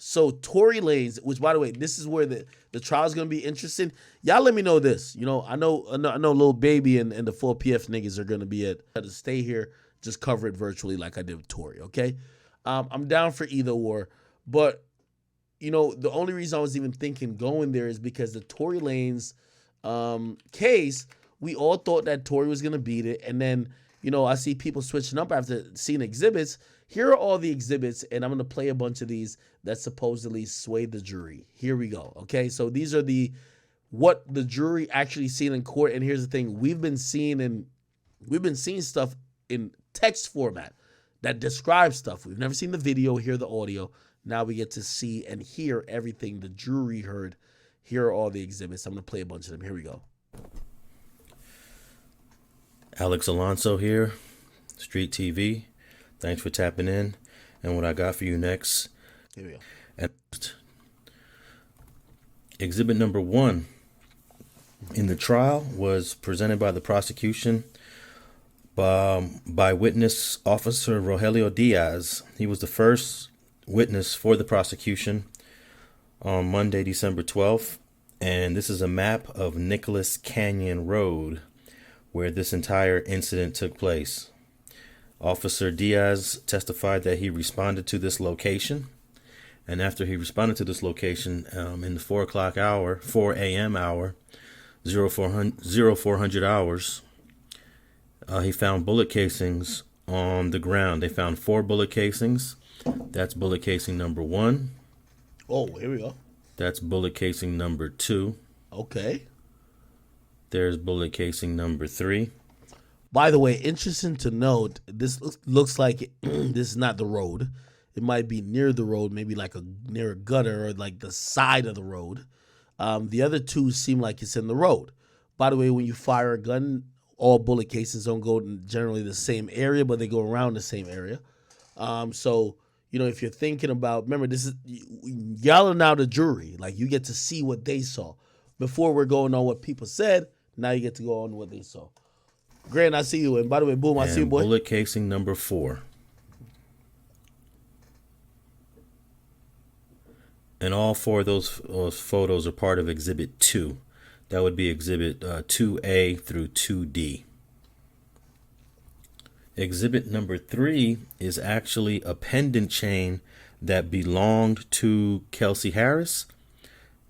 So Tory Lanez, which by the way, this is where the trial is gonna be interesting. Y'all let me know this. I know Lil Baby and the 4PF niggas are gonna be to stay here, just cover it virtually like I did with Tory. Okay, I'm down for either or, but the only reason I was even thinking going there is because the Tory Lanez case, we all thought that Tory was gonna beat it, and then I see people switching up after seeing exhibits. Here are all the exhibits, and I'm going to play a bunch of these that supposedly swayed the jury. Here we go, okay? So these are what the jury actually seen in court, and here's the thing. We've been seeing stuff in text format that describes stuff. We've never seen the video, hear the audio. Now we get to see and hear everything the jury heard. Here are all the exhibits. I'm going to play a bunch of them. Here we go. Alex Alonso here, Streettv. Thanks for tapping in. And what I got for you next. Here we go. And exhibit number 1 in the trial was presented by the prosecution by witness officer Rogelio Diaz. He was the first witness for the prosecution on Monday, December 12th. And this is a map of Nicholas Canyon Road, where this entire incident took place. Officer Diaz testified that he responded to this location, and after he responded to this location in the 4 a.m. hour, 0400 hours, he found bullet casings on the ground. They found 4 bullet casings. That's bullet casing number 1. Oh, here we go. That's bullet casing number 2. Okay. There's bullet casing number 3. By the way, interesting to note, this looks like this is not the road. It might be near the road, maybe like near a gutter or like the side of the road. The other 2 seem like it's in the road. By the way, when you fire a gun, all bullet casings don't go in generally the same area, but they go around the same area. So, if you're thinking about, remember, this is y'all are now the jury. Like, you get to see what they saw. Before we're going on what people said, now you get to go on what they saw. Grant, I see you. And by the way, Boom, I see you, boy. Bullet casing number 4. And all 4 of those photos are part of Exhibit 2. That would be Exhibit 2A through 2D. Exhibit number 3 is actually a pendant chain that belonged to Kelsey Harris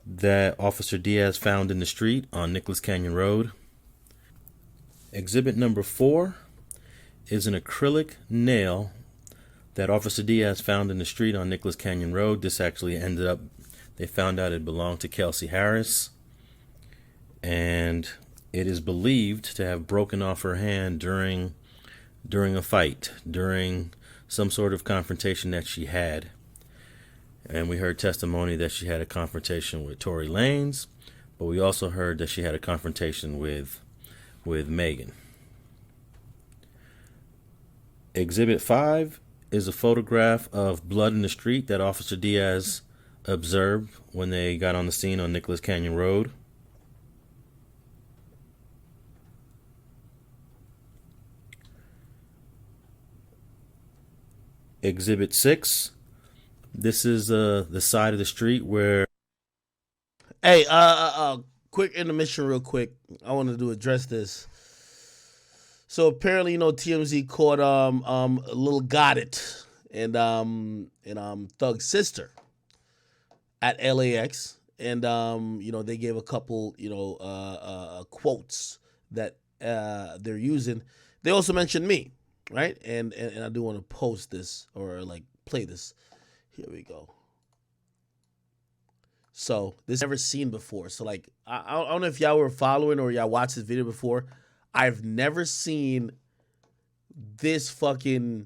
that Officer Diaz found in the street on Nicholas Canyon Road. Exhibit number 4 is an acrylic nail that Officer Diaz found in the street on Nicholas Canyon Road. This actually ended up, they found out it belonged to Kelsey Harris, and it is believed to have broken off her hand during a fight, during some sort of confrontation that she had. And we heard testimony that she had a confrontation with Tory Lanez, but we also heard that she had a confrontation with Megan. Exhibit 5 is a photograph of blood in the street that Officer Diaz observed when they got on the scene on Nicholas Canyon Road. Exhibit 6. This is the side of the street where. Hey, quick intermission, real quick. I wanted to address this. So apparently, TMZ caught Lil Got It and Thug's sister at LAX, and they gave a couple quotes that they're using. They also mentioned me, right? And I do want to post this or play this. Here we go. So this never seen before. So I don't know if y'all were following or y'all watched this video before. I've never seen this fucking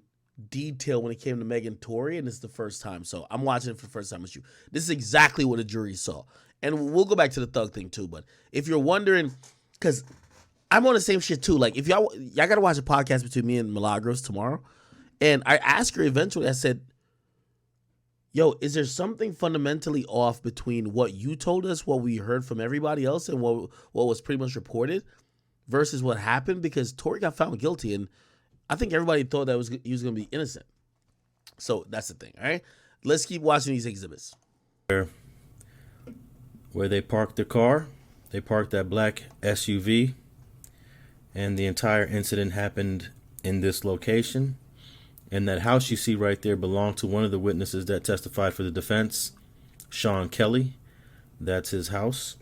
detail when it came to Megan Tory, and this is the first time. So I'm watching it for the first time with you. This is exactly what the jury saw. And we'll go back to the Thug thing too. But if you're wondering, because I'm on the same shit too. Like, if y'all got to watch a podcast between me and Milagros tomorrow. And I asked her eventually, I said, yo, is there something fundamentally off between what you told us, what we heard from everybody else, and what was pretty much reported versus what happened? Because Tory got found guilty, and I think everybody thought that he was going to be innocent. So that's the thing, all right? Let's keep watching these exhibits. Where they parked their car. They parked that black SUV. And the entire incident happened in this location. And that house you see right there belonged to one of the witnesses that testified for the defense, Sean Kelly. That's his house.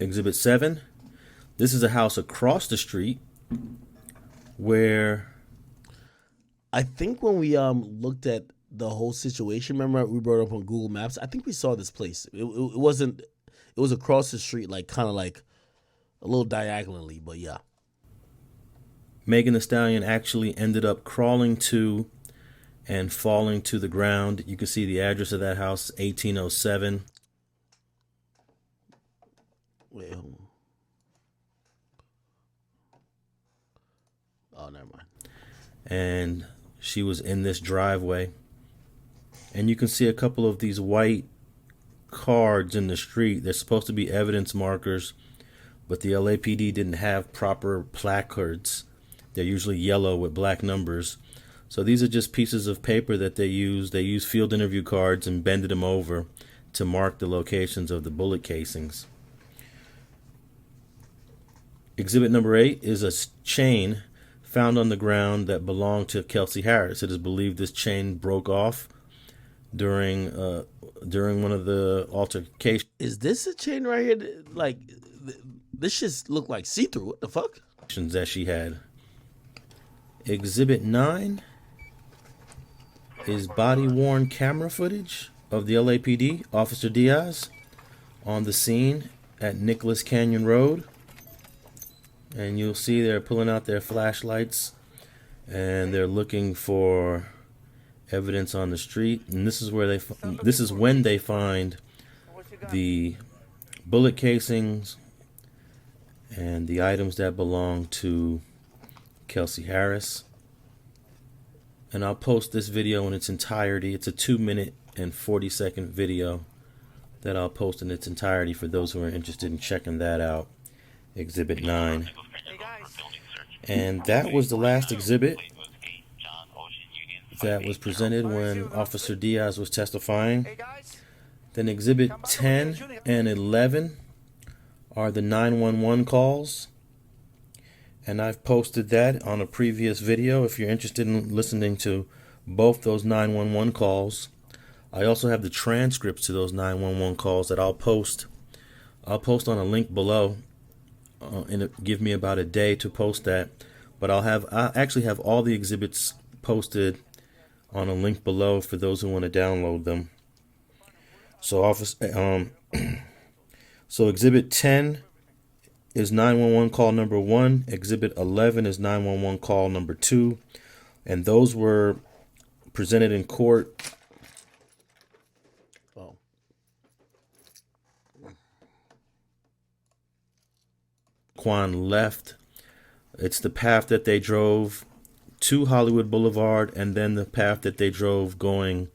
Exhibit 7. This is a house across the street where I think when we looked at the whole situation, remember we brought it up on Google Maps, I think we saw this place. It wasn't, it was across the street, like kind of like a little diagonally, but yeah. Megan Thee Stallion actually ended up crawling to and falling to the ground. You can see the address of that house, 1807. Wait, hold on. Oh, never mind. And she was in this driveway. And you can see a couple of these white cards in the street. They're supposed to be evidence markers, but the LAPD didn't have proper placards. They're usually yellow with black numbers. So these are just pieces of paper that they use. They use field interview cards and bended them over to mark the locations of the bullet casings. Exhibit number 8 is a chain found on the ground that belonged to Kelsey Harris. It is believed this chain broke off during one of the altercations. Is this a chain right here? Like, this just look like see-through. What the fuck? That she had. Exhibit 9 is body-worn camera footage of the LAPD, Officer Diaz, on the scene at Nicholas Canyon Road. And you'll see they're pulling out their flashlights and they're looking for evidence on the street. And this is where this is when they find the bullet casings and the items that belong to Kelsey Harris. And I'll post this video in its entirety. It's a 2-minute and 40-second video that I'll post in its entirety for those who are interested in checking that out. Exhibit 9. And that was the last exhibit that was presented when Officer Diaz was testifying. Then Exhibit 10 and 11 are the 911 calls. And I've posted that on a previous video if you're interested in listening to both those 911 calls. I also have the transcripts to those 911 calls that I'll post. I'll post on a link below. And it give me about a day to post that, but I actually have all the exhibits posted on a link below for those who want to download them. So so Exhibit 10 is 911 call number 1. Exhibit 11 is 911 call number 2, and those were presented in court. Quan left. It's the path that they drove to Hollywood Boulevard, and then the path that they drove going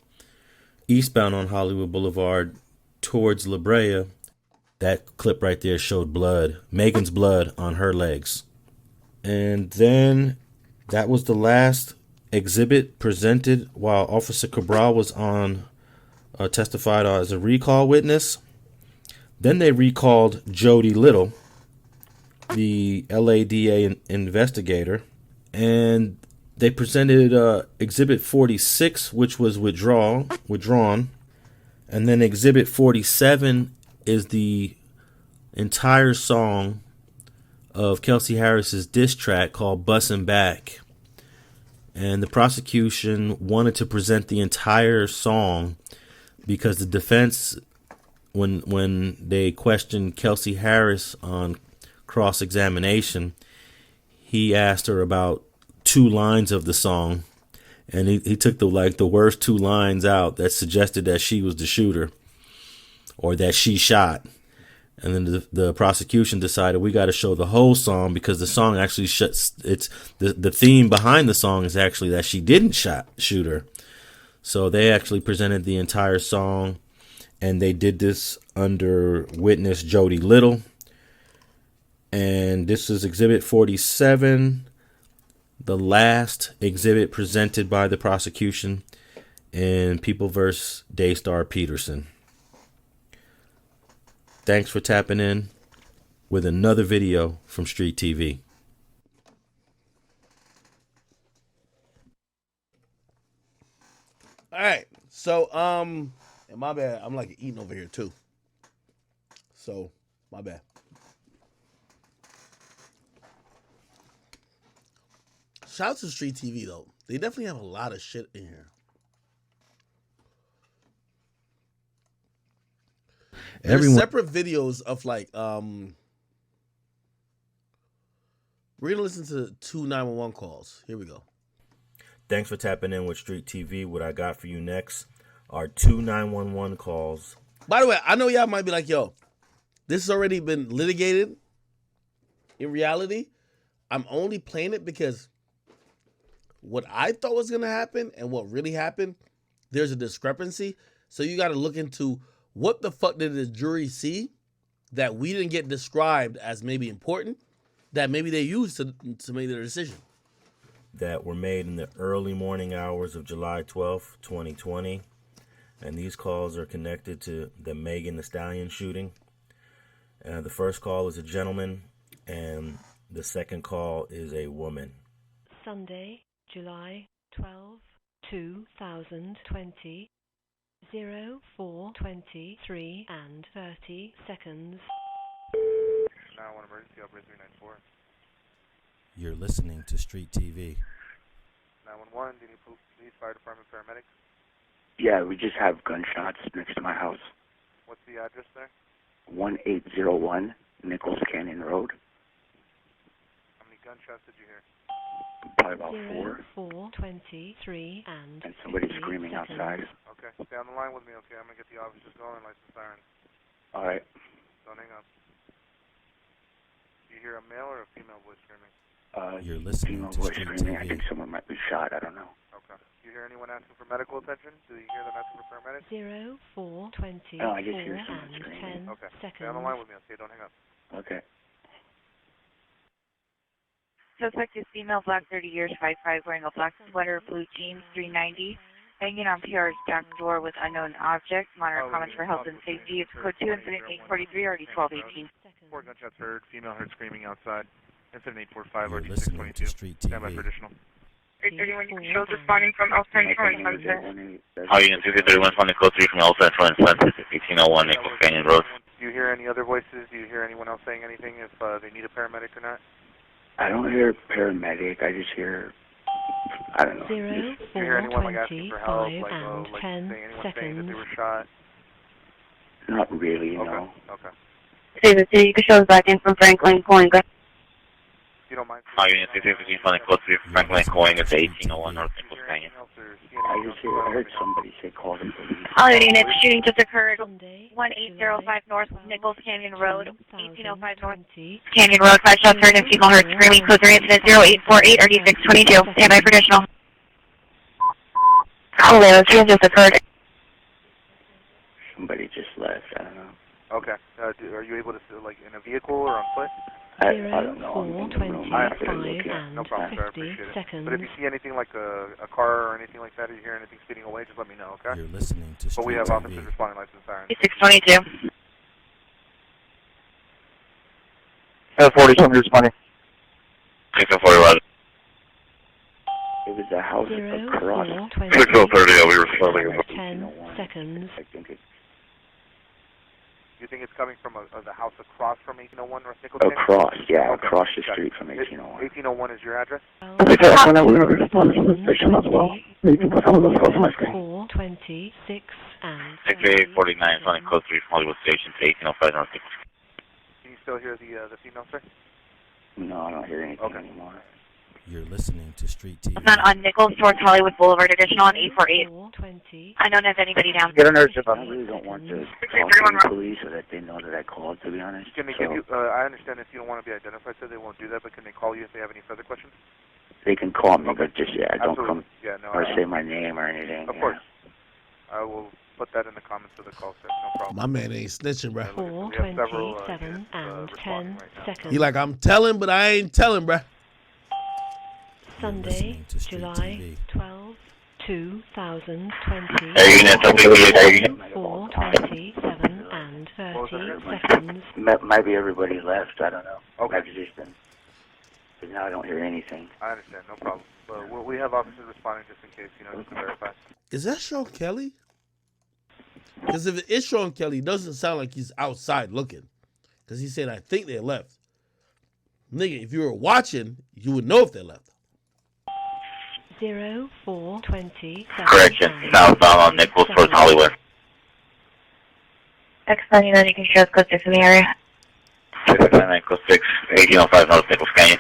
eastbound on Hollywood Boulevard towards La Brea. That clip right there showed blood, Megan's blood on her legs. And then that was the last exhibit presented while Officer Cabral was on testified as a recall witness. Then they recalled Jody Little, the LADA investigator, and they presented Exhibit 46, which was withdrawn, and then Exhibit 47 is the entire song of Kelsey Harris's diss track called Bussin' Back. And the prosecution wanted to present the entire song because the defense, when they questioned Kelsey Harris on cross-examination, he asked her about 2 lines of the song, and he took the worst 2 lines out that suggested that she was the shooter or that she shot. And then the prosecution decided we got to show the whole song because the song actually the theme behind the song is actually that she didn't shoot her. So they actually presented the entire song, and they did this under witness Jody Little. And this is Exhibit 47. the last exhibit presented by the prosecution in People vs. Daystar Peterson. Thanks for tapping in with another video from Streettv. All right. So, and my bad. I'm like eating over here too. So, my bad. Shout out to Streettv though. They definitely have a lot of shit in here. There's separate videos of like we're gonna listen to 2 911 calls. Here we go. Thanks for tapping in with Streettv. What I got for you next are 2 911 calls. By the way, I know y'all might be like, yo, this has already been litigated. In reality, I'm only playing it because what I thought was gonna happen and what really happened, there's a discrepancy. So you gotta look into what the fuck did the jury see that we didn't get described as maybe important, that maybe they used to make their decision. That were made in the early morning hours of July 12th, 2020. And these calls are connected to the Megan Thee Stallion shooting. The first call is a gentleman, and the second call is a woman. Sunday, July 12, 2020, 04:23 and 30 seconds. 911 emergency, operator 394. You're listening to Streettv. 911, do you need police, fire department, paramedics? Yeah, we just have gunshots next to my house. What's the address there? 1801 Nichols Canyon Road. How many gunshots did you hear? Probably about 4. 4:23 and somebody's 50 screaming seconds. outside. Okay, stay on the line with me, okay? I'm going to get the officers going, license sirens. All right. Don't hang up. Do you hear a male or a female voice screaming? You're listening Female to voice screaming. I Streettv. think someone might be shot. I don't know. Okay. Do you hear anyone asking for medical attention? Do you hear them asking for paramedics? 04:24 No, I just hear someone and screaming. 10 Okay, seconds. stay on the line with me, okay? Don't hang up. Okay. Suspect is female, black, 30 years, 5'5", wearing a black sweater, blue jeans, 390. Hanging on PR's back door with unknown object. Monitor comments for health and safety. It's code 2, incident 843, already 1218. 4 gunshots heard, female heard screaming outside. Incident 845, You're already listening to 622. Stand by Streettv. for additional. 331 controls responding from Elkhorn County, Sunset. How are you going to 231 responding code 3 from Elkhorn County, Sunset, 1801 Nichols Canyon Road. Do you hear any other voices? Do you hear anyone else saying anything if they need a paramedic or not? I don't hear paramedic. I just hear, I don't know. 04:25 and 10 saying that seconds. they were shot? Not really, Okay, no. okay. Say the city controls back in from Franklin, calling. If you don't mind. How are you going to 215 responding code 3 from Franklin Coing, it's 1801 North Nichols Canyon. I heard somebody say call the police. All units, shooting just occurred. Sunday, 1805 North Nichols Canyon Road, 1805 North 2020. Canyon Road. 5 shots heard and female heard screaming. Code 3 incident 0848 RD622. Stand by for additional. Hello, shooting just occurred. Somebody just left. I don't know. Okay. Are you able to, like, in a vehicle or on foot? I don't know. I'm in the room. I have to look 04:25 at and No problem, sir. I 50 appreciate it. seconds. But if you see anything like a car or anything like that, or you hear anything speeding away, just let me know, okay? You're listening to But we have officers Streettv. responding, license sirens. 622. 47 responding. 641. It was a house across. 04:20 we were responding. and 10 seconds. I think it's You think it's coming from the house across from 1801 North Nichols Canyon? across, yeah, Okay. across the Got it. street from 1801. 1801 is your address? 4:26 and 6849 responding code 3 from Hollywood Station to 1805 North Nichols. Can you still hear the female, sir? No, I don't hear anything Okay. anymore. You're listening to Streettv. It's not on Nichols towards Hollywood Boulevard, additional on 848. 4:20. I don't have anybody down. Get a nurse if I really don't want to talk to the police so that they know that I called, to be honest. Can they So give you, I understand if you don't want to be identified, so they won't do that, but can they call you if they have any further questions? they can call me, Okay. but just, yeah, don't Absolutely. come Yeah, no, or say my name or anything. Of yeah. course. I will put that in the comments of the call, sir. No problem. My man ain't snitching, bro. We have several, 4:27 and responding 10 right now. seconds. He like, I'm telling, but I ain't telling, bro. Sunday, listening to July Streettv. 12, 2020. Air unit, something weird, air unit. 4, 27 and 30 seconds. Maybe everybody left. I don't know. Okay. I've just been. But now I don't hear anything. I understand, no problem. But we have officers responding just in case, just to verify. Is that Sean Kelly? Because if it is Sean Kelly, it doesn't sound like he's outside looking. Because he said, I think they left. Nigga, if you were watching, you would know if they left. 0, 4, 27 Correction, and southbound on Nichols towards Hollywood. X99, you can show us code 6 in the area. 659 code 6, 1805 North Nichols Canyon.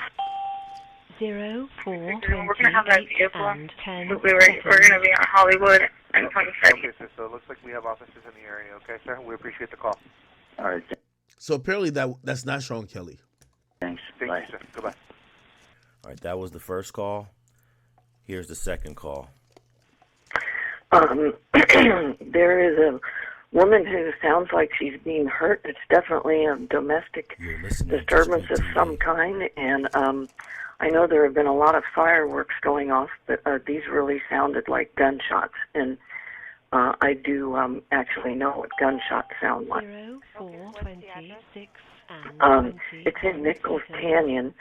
0, 4, We're gonna have that 28 vehicle. and 10 We're gonna be on Hollywood and 25. Okay, sir, so it looks like we have officers in the area, okay, sir? We appreciate the call. All right. So apparently that's not Sean Kelly. Thanks. Thank Bye. you, sir. Goodbye. All right, that was the first call. Here's the second call. There is a woman who sounds like she's being hurt. It's definitely a domestic You're listening disturbance to of Streettv. some kind, and I know there have been a lot of fireworks going off, but these really sounded like gunshots, and I do actually know what gunshots sound like. 0, 4, 26 and 20 It's in Nichols Canyon,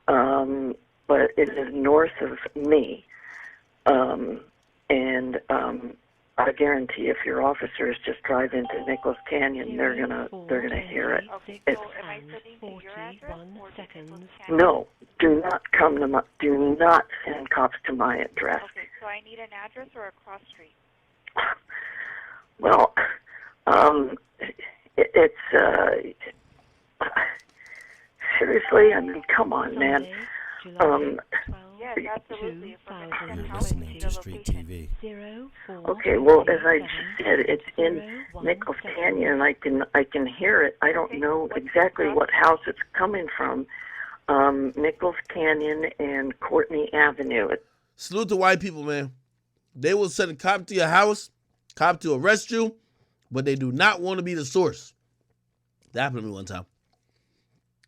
but it is north of me. I guarantee if your officers just drive into Nichols Canyon, they're gonna hear it. Okay, It's, so am I sending to your address 41 or to seconds. Nichols Canyon? no, do not send cops to my address. Okay, so I need an address or a cross street? Well, it's seriously, I mean, come on, man. Sunday, Um, July 12, Yes, absolutely. If we're gonna send You're help, listening we to need a location. Streettv. 0, 4, Okay, well, as I 27, said, it's in 0, 1 Nichols second. Canyon. I can hear it. I don't know exactly what house it's coming from. Nichols Canyon and Courtney Avenue. Salute to white people, man. They will send a cop to your house, cop to arrest you, but they do not want to be the source. That happened to me one time.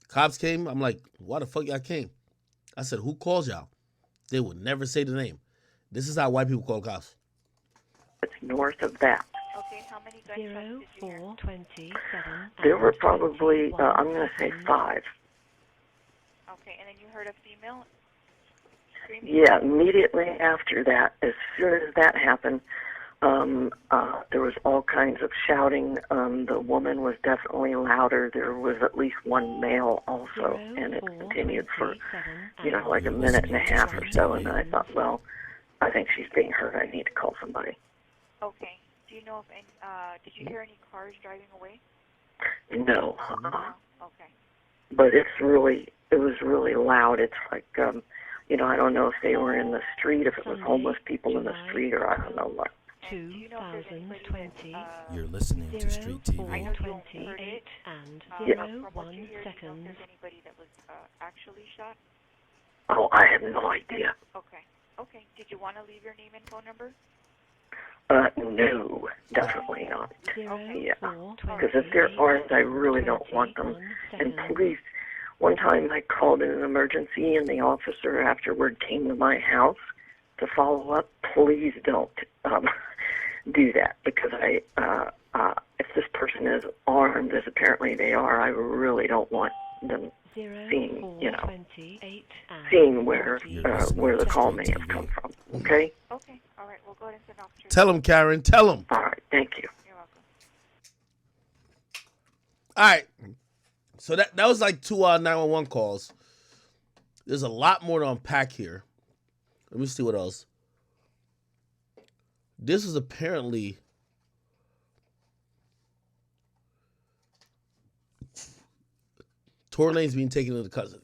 Cops came. I'm like, why the fuck y'all came? I said, who calls y'all? They would never say the name. This is how white people call cops. It's north of that. Okay, how many gunshots 0, did you hear? 4, 27 There were and probably, 21 I'm going to say seconds. 5. Okay, and then you heard a female screaming? Yeah, immediately after that, as soon as that happened, there was all kinds of shouting. The woman was definitely louder. There was at least one male also, 0, and it 4, continued for, 27 like a and minute and a half or so, and 21 then I thought, well, I think she's being hurt. I need to call somebody. Okay. Do you know if any, did you hear any cars driving away? No, No? Okay. but it was really loud. It's like, I don't know if they were in the street, if it was homeless people in the street, or I don't know what. And do you know if there's anybody 2020. that, You're listening to 0, 4, Streettv. 28 and Yeah. 0, from what 1 you hear, do you know seconds. if there's anybody that was actually shot? Oh, I have no idea. Okay. Okay. Did you want to leave your name and phone number? No, definitely not. 0, Yeah, 4, because if they're armed, I really don't want them. 21 And seconds. police, one time I called in an emergency, and the officer afterward came to my house to follow up. Please don't do that, because if this person is armed, as apparently they are, I really don't want them 0, seeing, 4, 28 and seeing where 40 the call may have come from. Okay? Okay. All right. We'll go ahead and send officers. Tell him, Karen. Tell him. All right. Thank you. You're welcome. All right. So that was like 2 911 calls. There's a lot more to unpack here. Let me see what else. This is apparently Tory Lanez being taken into custody.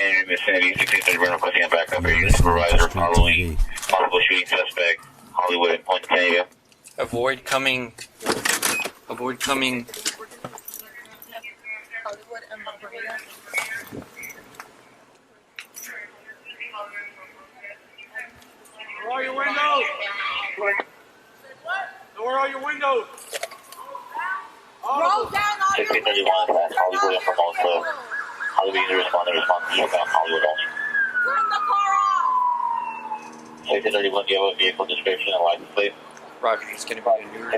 And vicinity 1630, we're requesting a backup You're area. listening to Supervisor following Streettv. possible shooting suspect, Hollywood and Point Canada. Avoid coming. Avoid coming. Where are your windows? Where are your windows? Roll down all your 1631, Hollywood and Promote. Hollywood is responding to Hollywood only. Turn the car 3031, do you have a vehicle description and license plate? Roger, it's going to be a new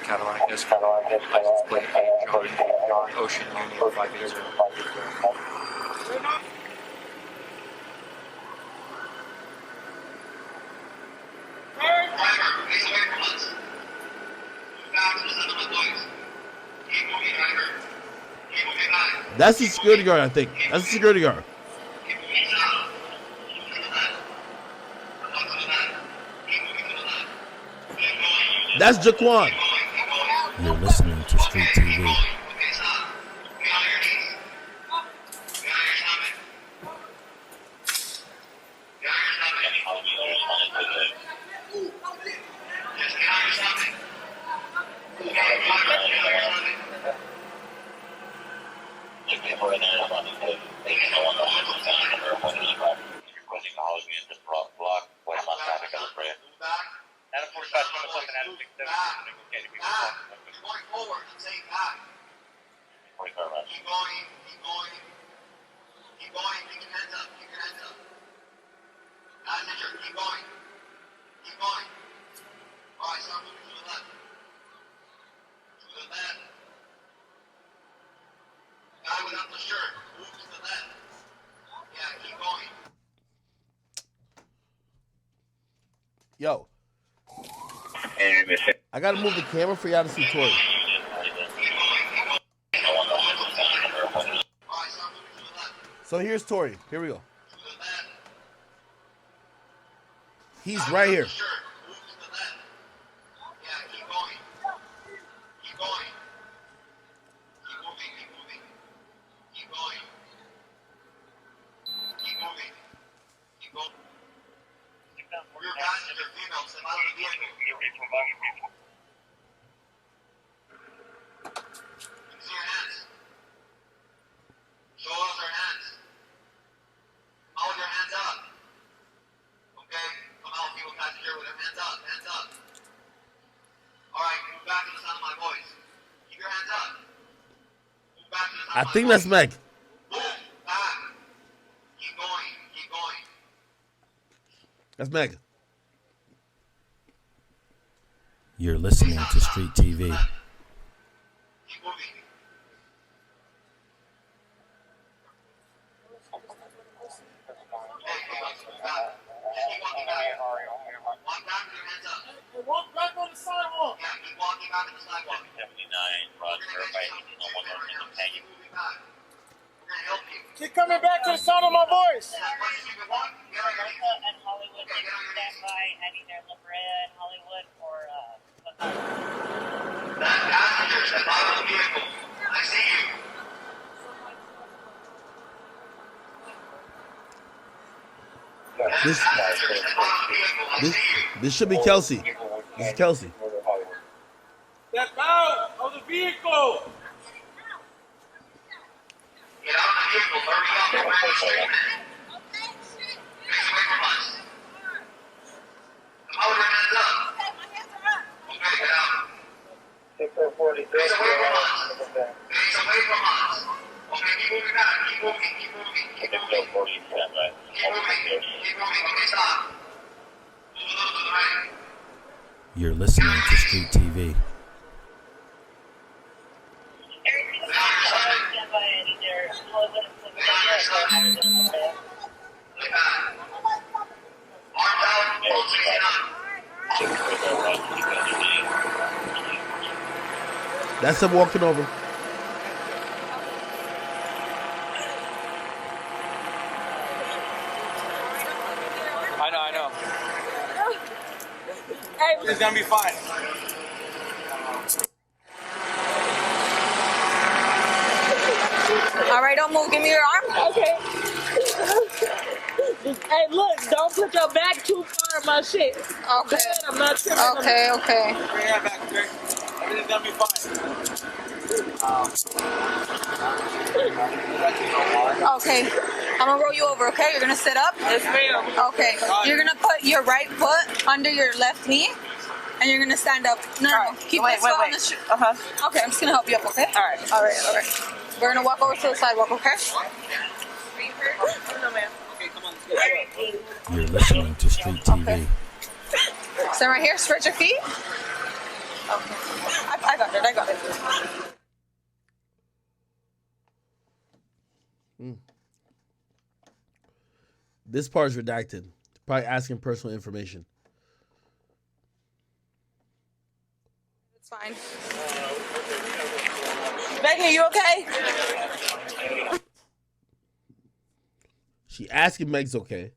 Cadillac Escalade, license plate John Ocean Union 580. That's the security guard, I think. That's the security guard. That's Jaquan. You're listening to Streettv. Yo, I gotta move the camera for y'all to see Tory. So here's Tory. Here we go. He's right here. I think that's Meg. That's Meg. You're listening to Streettv. Walk back on the sidewalk. Yeah, keep walking back on the sidewalk. 79, Roger, everybody, no one more hanging. Keep coming back to the sound of my voice. And Hollywood, stand by, heading there, La Brea, Hollywood, or That passenger step out of the vehicle. I see you. This should be Kelsey. This is Kelsey. Step out of the vehicle. Get out of the vehicle, hurry up, we're ready to street. Face away from us. Hold your hands up. Okay, get out. Face away from us. Face away from us. Okay, keep moving back, keep moving, keep moving, keep moving. Keep moving, keep moving, okay, stop. Move a little to the right. You're listening to Streettv. everything is stand by, heading there, Hollywood, La Brea, or Hollywood, La Brea. That's him walking over. I know. Hey, it's gonna be fine. All right, don't move. Give me your arm. Okay. Hey, look, don't put your back too far in my shit. Okay. I'm not tripping. Okay, okay. Bring that back, okay? Everything's gonna be fine. Okay. I'm gonna roll you over, okay? You're gonna sit up? Yes, ma'am. Okay. You're gonna put your right foot under your left knee, and you're gonna stand up. No. Keep this foot on the shoe. Okay, I'm just gonna help you up, okay? All right. We're gonna walk over to the sidewalk, okay? No, ma'am. Okay, come on, let's go. You're listening to Streettv. Okay. Stand right here. Spread your feet. Okay. I got it. I got it. This part is redacted. Probably asking personal information. It's fine. Megan, you okay? She asking Meg's okay.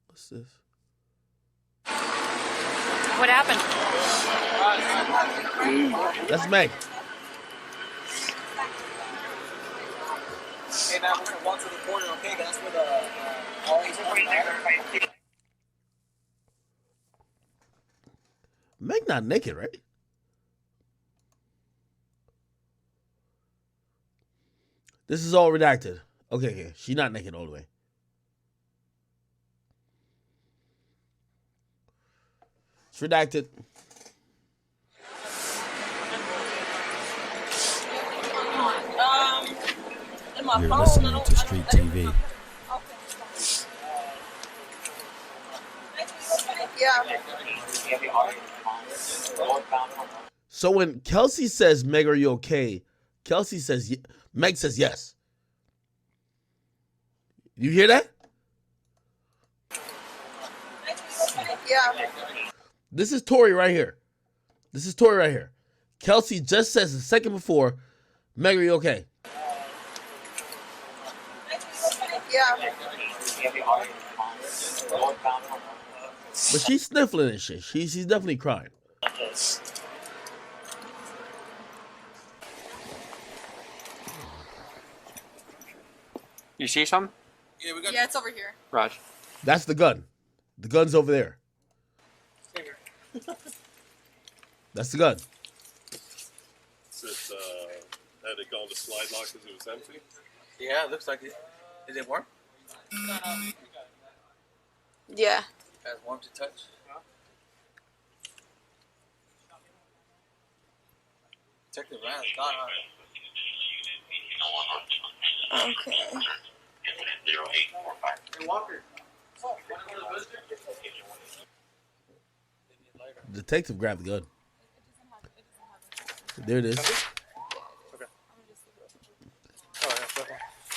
What's this? What happened? That's Meg. Hey, now we're gonna walk to the corner, okay? That's where the Meg not naked, right? This is all redacted. Okay. She not naked all the way. It's redacted. In my You're phone. listening to Streettv. Yeah. So when Kelsey says, Meg, are you okay? Kelsey says, Meg says yes. You hear that? Yeah. This is Tory right here. Kelsey just says a second before, Meg, are you okay? Yeah. But she's sniffling and shit. She's definitely crying. You see something? Yeah, it's over here. Raj. That's the gun. The gun's over there. That's the gun. Had it gone to slide lock because it was empty? Yeah, it looks like it. Is it warm? Yeah. As warm to touch. Detective Lanez gone, huh? Okay. Hey, Walker. Detective grabbed the gun. There it is.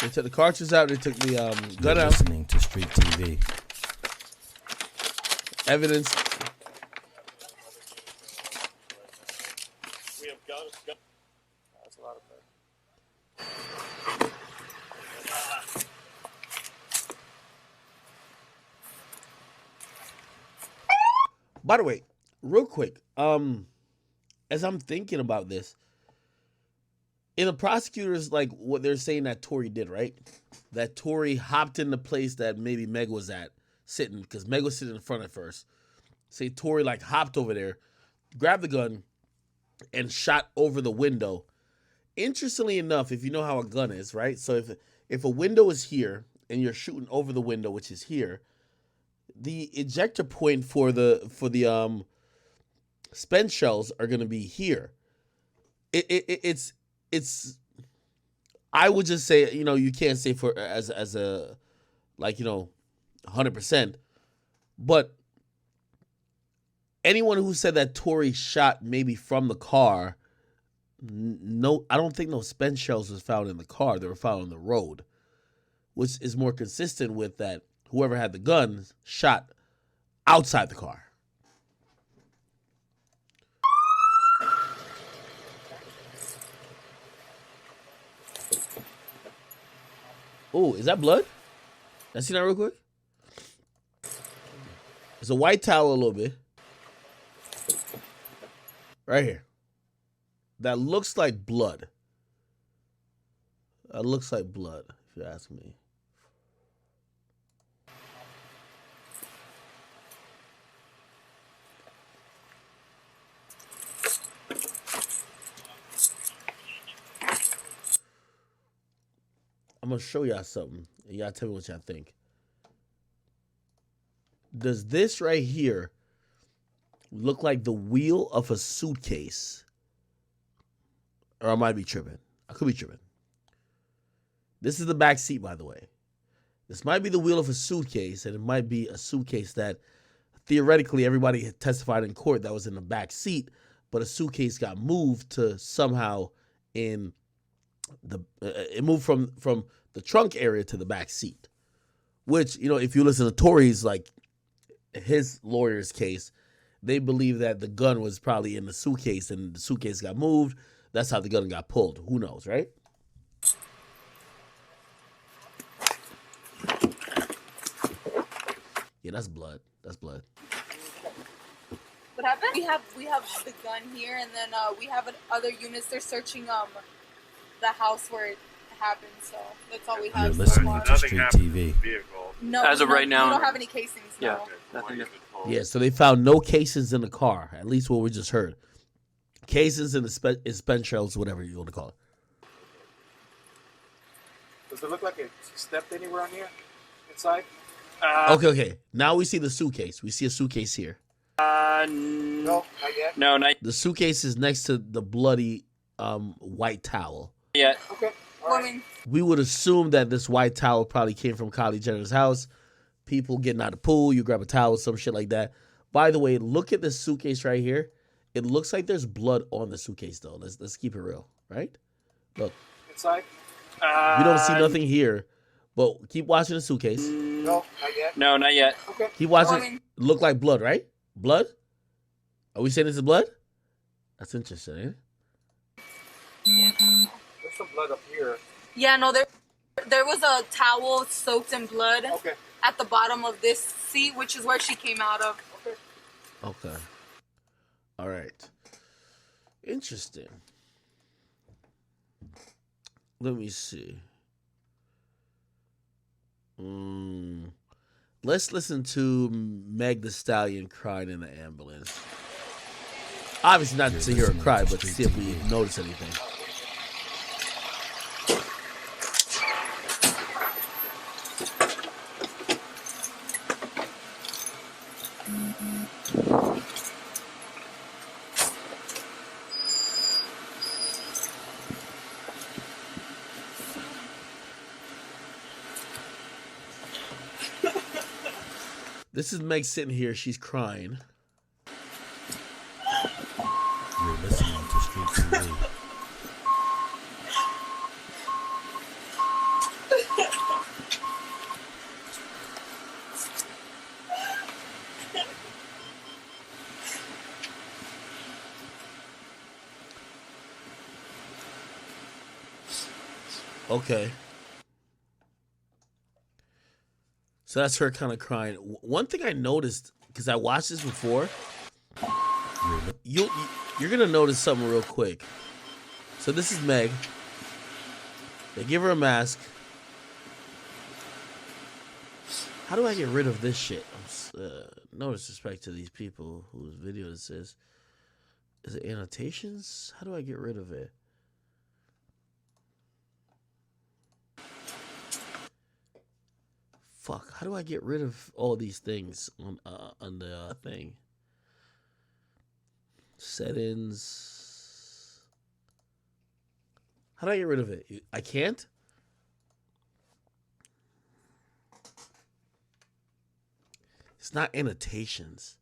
They took the cartridge out. They took the gun out. Listening to Streettv. Evidence. We have guns. That's a lot of blood. By the way, real quick, as I'm thinking about this, in the prosecutors, like what they're saying that Tory did, right? That Tory hopped in the place that maybe Meg was at, sitting, because Meg was sitting in front at first. Say Tory like hopped over there, grabbed the gun, and shot over the window. Interestingly enough, if you know how a gun is, right? So if a window is here and you're shooting over the window, which is here, the ejector point for the spent shells are going to be here. It's I would just say, you can't say for as a 100%, but anyone who said that Tory shot maybe from the car, no, I don't think no spent shells was found in the car. They were found on the road, which is more consistent with that whoever had the gun shot outside the car. Oh, is that blood? Let's see that real quick. It's a white towel a little bit. Right here. That looks like blood. That looks like blood, if you ask me. I'm going to show y'all something, and y'all tell me what y'all think. Does this right here look like the wheel of a suitcase? Or I might be tripping. I could be tripping. This is the back seat, by the way. This might be the wheel of a suitcase, and it might be a suitcase that theoretically everybody had testified in court that was in the back seat, but a suitcase got moved to somehow in the it moved from the trunk area to the back seat. Which, you know, if you listen to Tory's, like, his lawyer's case, they believe that the gun was probably in the suitcase and the suitcase got moved. That's how the gun got pulled. Who knows, right? Yeah, that's blood. That's blood. What happened? We have the gun here, and then we have other units. They're searching the house where it happened. So that's all we have. You're listening to Streettv. No, As of right now, we don't have any casings. Yeah, No. nothing. Yeah, so they found no casings in the car, at least what we just heard. Casings in the spent shells, whatever you want to call it. Does it look like it stepped anywhere on here? Inside? Okay. Now we see the suitcase. We see a suitcase here. No, not yet. No, not The suitcase is next to the bloody white towel. yet. Okay. Well, I mean, We would assume that this white towel probably came from Kylie Jenner's house. People getting out of the pool, you grab a towel, some shit like that. By the way, look at this suitcase right here. It looks like there's blood on the suitcase, though. Let's keep it real, right? Look, Inside? we don't see nothing here, but keep watching the suitcase. No, not yet. No, not yet. Okay. Keep watching. Well, I mean- Look like blood, right? Blood? Are we saying this is blood? That's interesting, ain't it? There's some blood up here. yeah, no, there was a towel soaked in blood Okay. at the bottom of this seat, which is where she came out of. Okay. All right. Interesting. Let me see. Let's listen to Meg Thee Stallion crying in the ambulance. Obviously not to hear her cry, but to see if we notice anything. This is Meg sitting here. She's crying. You're listening to Streettv. Okay. So that's her kind of crying. One thing I noticed, because I watched this before, you're gonna notice something real quick. So this is Meg. They give her a mask. How do I get rid of this shit? No disrespect to these people whose video this is. Is it annotations? How do I get rid of it? Fuck, how do I get rid of all these things on the thing? Settings. How do I get rid of it? I can't? It's not annotations.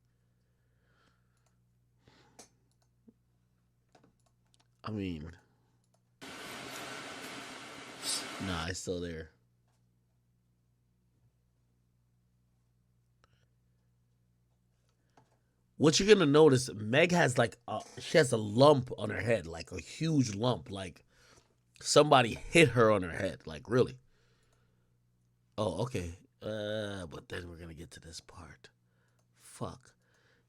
I mean, nah, it's still there. What you're gonna notice, Meg has she has a lump on her head, like a huge lump, like somebody hit her on her head, like really. Oh, okay. But then we're gonna get to this part. Fuck.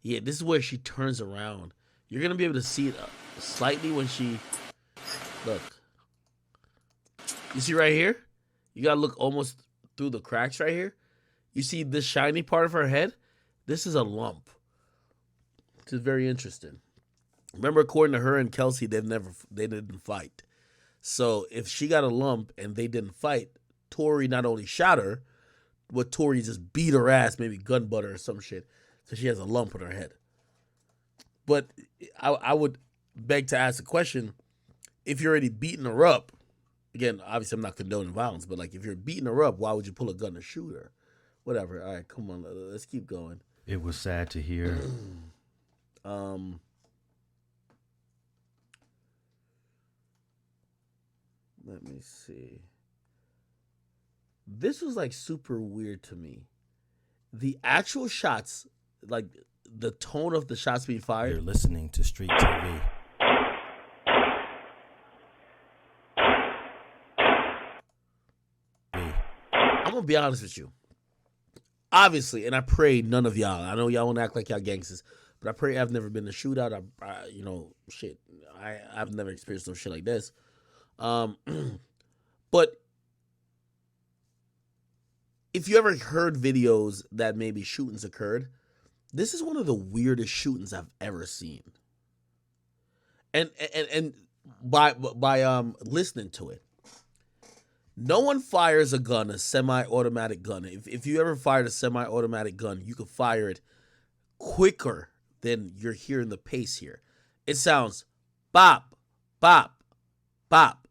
Yeah, this is where she turns around. You're gonna be able to see it slightly when she look. You see right here? You gotta look almost through the cracks right here. You see this shiny part of her head? This is a lump. Which is very interesting. Remember, according to her and Kelsey, they didn't fight. So if she got a lump and they didn't fight, Tory not only shot her, but Tory just beat her ass, maybe gun butt her or some shit, so she has a lump on her head. But I would beg to ask the question: if you're already beating her up, again, obviously I'm not condoning violence, but like if you're beating her up, why would you pull a gun to shoot her? Whatever. All right, come on, let's keep going. It was sad to hear. Let me see. This was like super weird to me. The actual shots, like the tone of the shots being fired. You're listening to Streettv. I'm gonna be honest with you. Obviously, and I pray none of y'all. I know y'all want to act like y'all gangsters, but I pray I've never been in a shootout. I've never experienced no shit like this. But if you ever heard videos that maybe shootings occurred, this is one of the weirdest shootings I've ever seen. And by listening to it, no one fires a gun, a semi-automatic gun. If you ever fired a semi-automatic gun, you could fire it quicker than you're hearing the pace here. It sounds bop, bop, bop,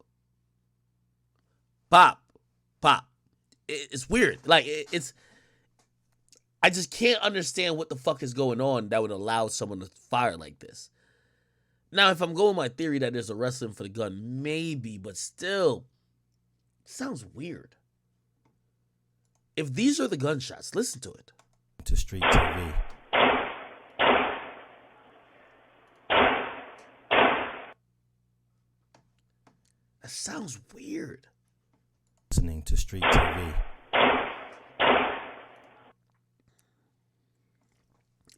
bop, bop. It's weird. Like, I just can't understand what the fuck is going on that would allow someone to fire like this. Now, if I'm going my theory that there's a wrestling for the gun, maybe, but still, it sounds weird. If these are the gunshots, listen to it. To Streettv. That sounds weird. Listening to Streettv.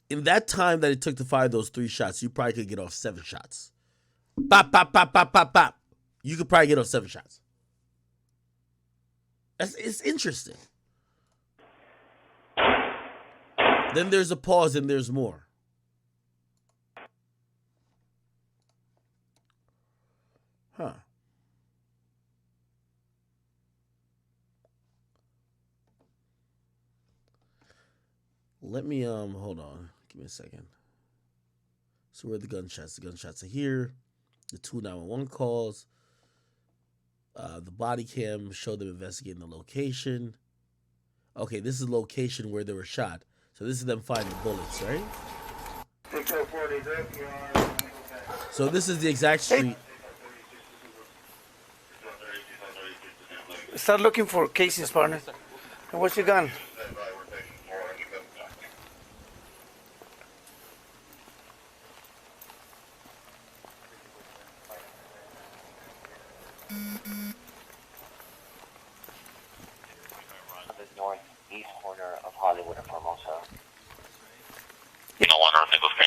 In that time that it took to fire those 3 shots, you probably could get off 7 shots. Bop, bop, bop, bop, bop, bop. You could probably get off 7 shots. It's interesting. Then there's a pause and there's more. Huh. Let me, hold on. Give me a second. So where are the gunshots? The gunshots are here. The 2 911 calls. The body cam showed them investigating the location. Okay, this is the location where they were shot. So this is them finding bullets, right? So this is the exact street. Start looking for casings, partner. And what's your gun? Northeast corner of Hollywood and Formosa.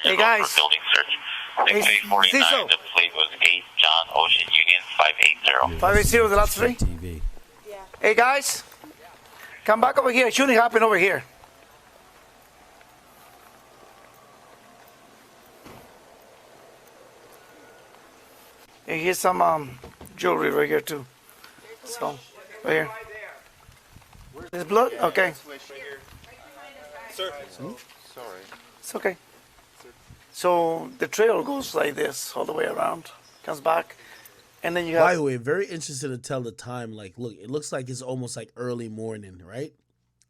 Hey guys. Building search. 6849. The plate was 8 John Ocean Union 580. 580, the last 3? Yeah. Hey guys. Come back over here. Shooting happened over here. Hey, here's some jewelry right here too. So, right here. There's blood? Okay. Sir. Sorry. It's okay. So the trail goes like this all the way around, comes back, and then you have. By the way, very interested to tell the time. Like, look, it looks like it's almost like early morning, right?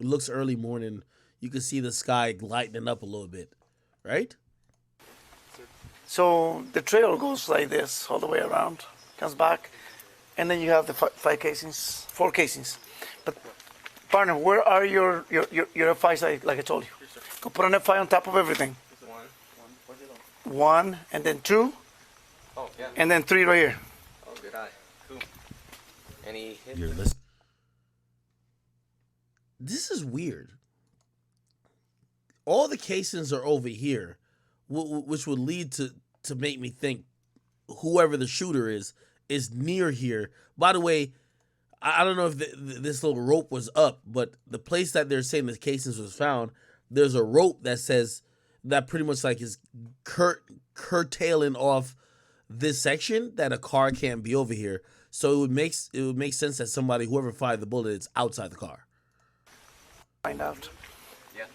It looks early morning. You can see the sky lightening up a little bit, right? So the trail goes like this all the way around, comes back, and then you have the 4 casings. But partner, where are your F5s? Like I told you, go put an F5 on top of everything. 1, and then 2, and then 3 right here. Oh, good eye. Cool. Any hit? You're listening. This is weird. All the casings are over here, which would lead to make me think whoever the shooter is near here. By the way, I don't know if this little rope was up, but the place that they're saying the casings was found, there's a rope that says that pretty much like is curtailing off this section that a car can't be over here. So it would make sense that whoever fired the bullet, is outside the car. Find out. Yeah.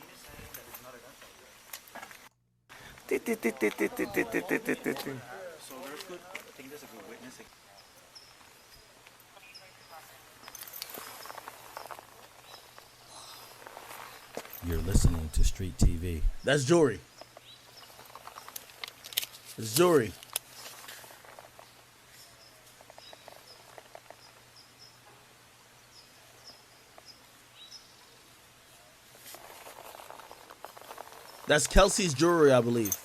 So there's good. I think there's a good witness. You're listening to Streettv. That's jewelry. It's jewelry. That's Kelsey's jewelry, I believe.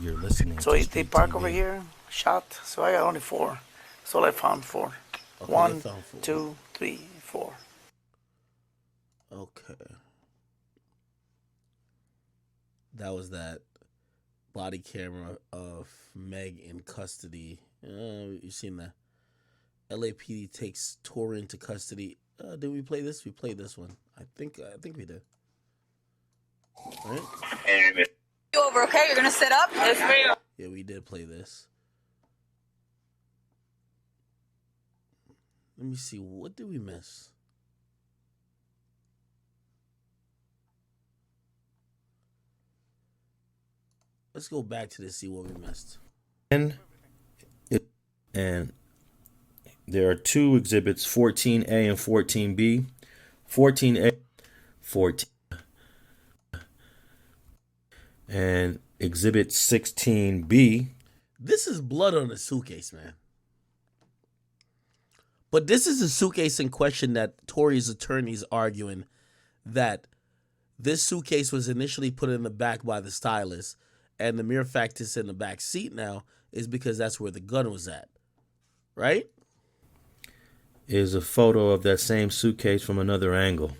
You're listening So to if they Street park TV. over here, shot. So I got only 4. That's all I found, 4. Okay, One, you found 4. 2, 3, 4. Okay. That was that body camera of Meg in custody. You've seen that. LAPD takes Tory into custody. Did we play this? We played this one. I think we did. Right? You over, okay? You're gonna sit up? Yes, ma'am. Yeah, we did play this. Let me see. What did we miss? Let's go back to this, see what we missed. And there are 2 exhibits, 14A and 14B. 14A, 14. And exhibit 16B. This is blood on a suitcase, man. But this is a suitcase in question that Tory's attorney's arguing that this suitcase was initially put in the back by the stylist, and the mere fact it's in the back seat now is because that's where the gun was at. Right? Is a photo of that same suitcase from another angle.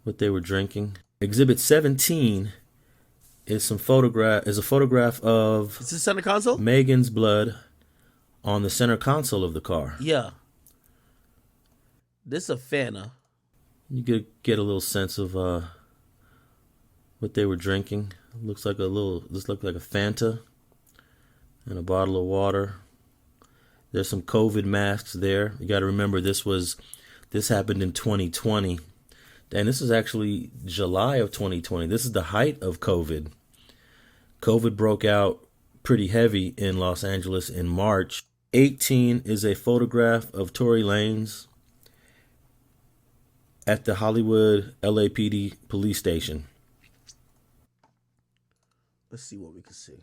What they were drinking. Exhibit 17 is a photograph of Is this center console? Megan's blood on the center console of the car. Yeah. This a Fanta. You could get a little sense of what they were drinking. This looked like a Fanta and a bottle of water. There's some COVID masks there. You got to remember this happened in 2020. And this is actually July of 2020. This is the height of COVID. COVID broke out pretty heavy in Los Angeles in March. 18 is a photograph of Tory Lanez at the Hollywood LAPD police station. Let's see what we can see.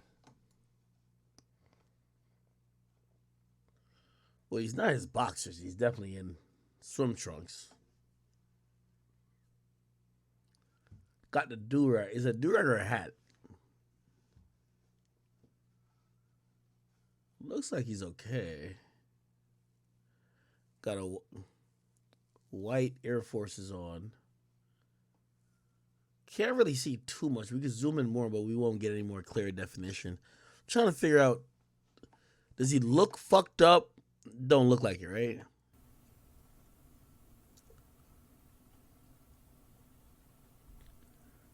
Well, he's not in his boxers. He's definitely in swim trunks. Got the do-rag. Is it a do-rag or a hat? Looks like he's okay. Got a white Air Forces on. Can't really see too much. We could zoom in more, but we won't get any more clear definition. I'm trying to figure out, does he look fucked up? Don't look like it, right?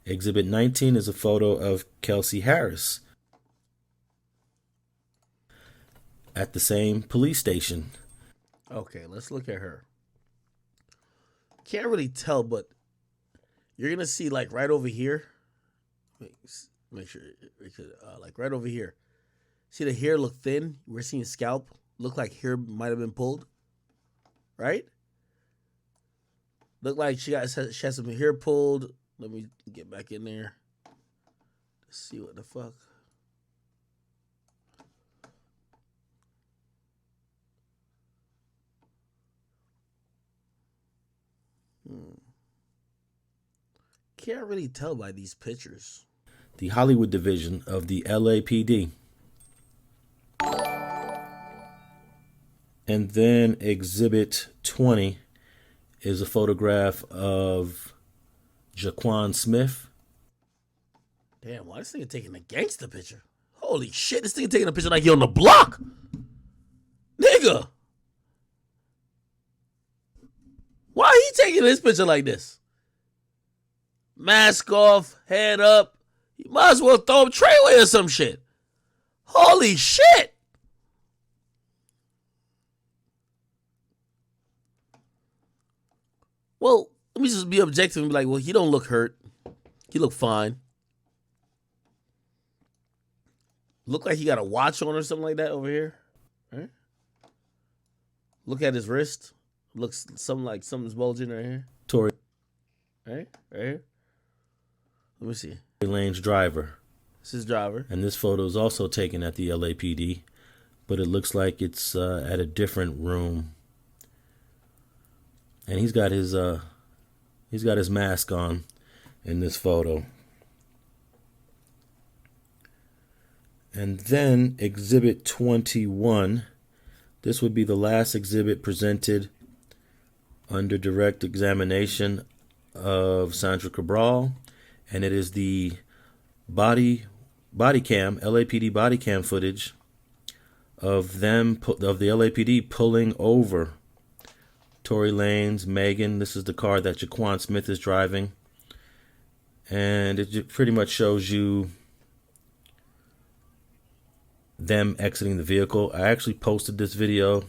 Exhibit 19 is a photo of Kelsey Harris at the same police station. Okay, let's look at her. Can't really tell, but you're going to see like right over here. Make sure, like right over here. See the hair look thin? We're seeing scalp. Look like hair might have been pulled. Right? Look like she has some hair pulled. Let me get back in there. Let's see what the fuck. Can't really tell by these pictures. The Hollywood division of the LAPD. And then exhibit 20 is a photograph of Jaquan Smith. Damn, why this nigga taking a gangster picture? Holy shit, this nigga taking a picture like he on the block. Nigga. Why he taking this picture like this? Mask off, head up. You might as well throw him Treyway or some shit. Holy shit. Well, let me just be objective and be like, well, he don't look hurt. He look fine. Look like he got a watch on or something like that over here. Right? Look at his wrist. Looks something like something's bulging right here. Tory Right here. Let me see. Lanez driver. This is driver. And this photo is also taken at the LAPD, but it looks like it's at a different room. And he's got his mask on in this photo. And then Exhibit 21. This would be the last exhibit presented under direct examination of Sandra Cabral, and it is the body cam, LAPD body cam footage of the LAPD pulling over Tory Lanez, Megan. This is the car that Jaquan Smith is driving, and it pretty much shows you them exiting the vehicle. I actually posted this video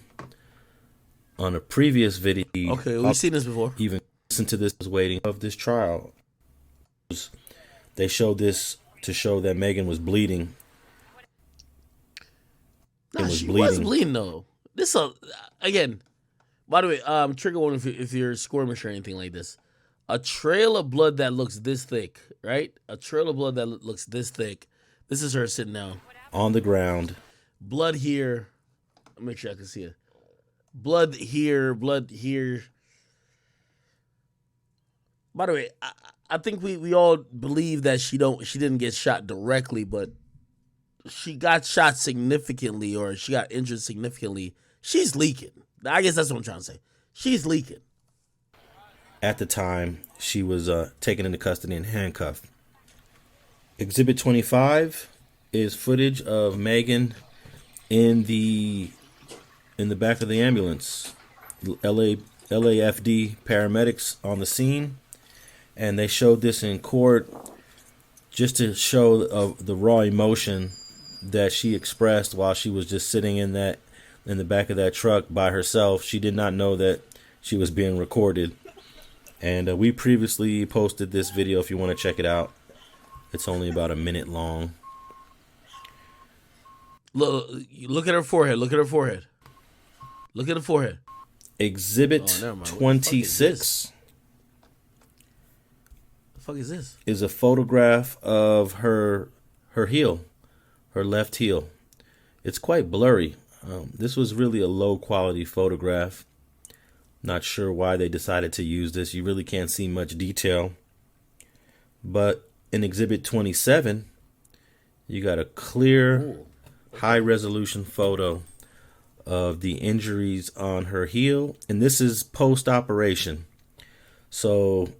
on a previous video. Okay, we've seen this before. Even listen to this waiting of this trial. They showed this to show that Megan was bleeding. She was bleeding though. This again. By the way, trigger warning if you're squirmish or anything like this. A trail of blood that looks this thick, right? A trail of blood that looks this thick. This is her sitting down on the ground. Blood here. I'll make sure I can see it. Blood here. Blood here. By the way, I think we all believe that she didn't get shot directly, but she got shot significantly, or she got injured significantly. She's leaking. I guess that's what I'm trying to say. She's leaking. At the time, she was taken into custody and handcuffed. Exhibit 25 is footage of Megan in the back of the ambulance. LAFD paramedics on the scene, and they showed this in court just to show the raw emotion that she expressed while she was just sitting in the back of that truck by herself. She did not know that she was being recorded. And we previously posted this video if you want to check it out. It's only about a minute long. Look at her forehead. Look at her forehead. Look at the forehead. Exhibit 26. The fuck is this? Is a photograph of her heel, her left heel. It's quite blurry. This was really a low quality photograph. Not sure why they decided to use this. You really can't see much detail. But in Exhibit 27, you got a clear, high resolution photo of the injuries on her heel. And this is post-operation. So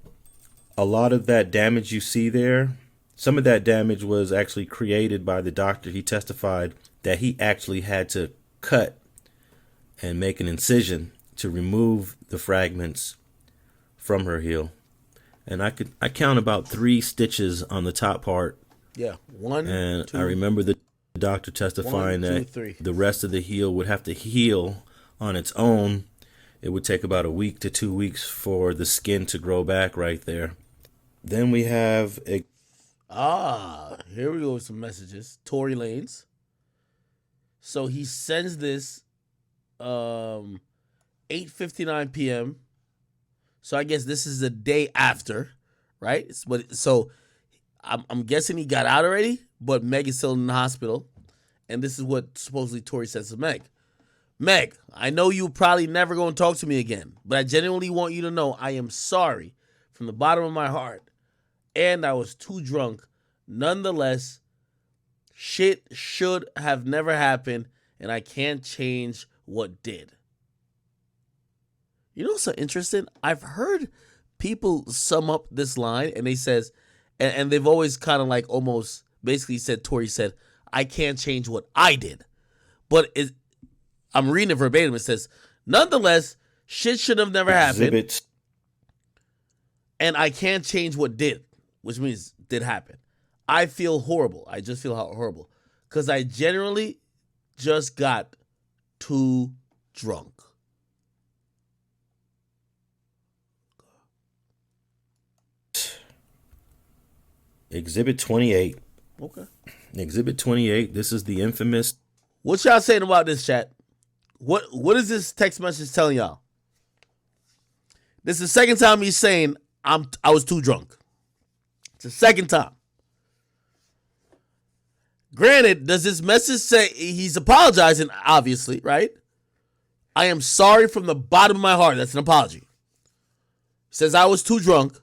a lot of that damage you see there, some of that damage was actually created by the doctor. He testified that he actually had to cut and make an incision to remove the fragments from her heel. And I count about 3 stitches on the top part. Yeah, 1, and 2. I remember the doctor testifying 1, 2, that 3. The rest of the heel would have to heal on its own. It would take about a week to 2 weeks for the skin to grow back right there. Then we have here we go with some messages. Tory Lanez. So he sends this 8:59 p.m. So I guess this is the day after, right? So I'm guessing he got out already, but Meg is still in the hospital. And this is what supposedly Tory says to Meg. Meg, I know you probably never going to talk to me again, but I genuinely want you to know I am sorry from the bottom of my heart. And I was too drunk. Nonetheless, shit should have never happened, and I can't change what did. You know what's so interesting? I've heard people sum up this line, and they says, and they've always kind of like almost basically said, Tory said, I can't change what I did. But I'm reading it verbatim. It says, nonetheless, shit should have never happened. And I can't change what did, which means did happen. I feel horrible. I just feel horrible. Because I generally just got too drunk. Exhibit 28. Okay. Exhibit 28. This is the infamous. What y'all saying about this, chat? What is this text message telling y'all? This is the second time he's saying I was too drunk. It's the second time. Granted, does this message say he's apologizing? Obviously, right? I am sorry from the bottom of my heart. That's an apology. He says I was too drunk. He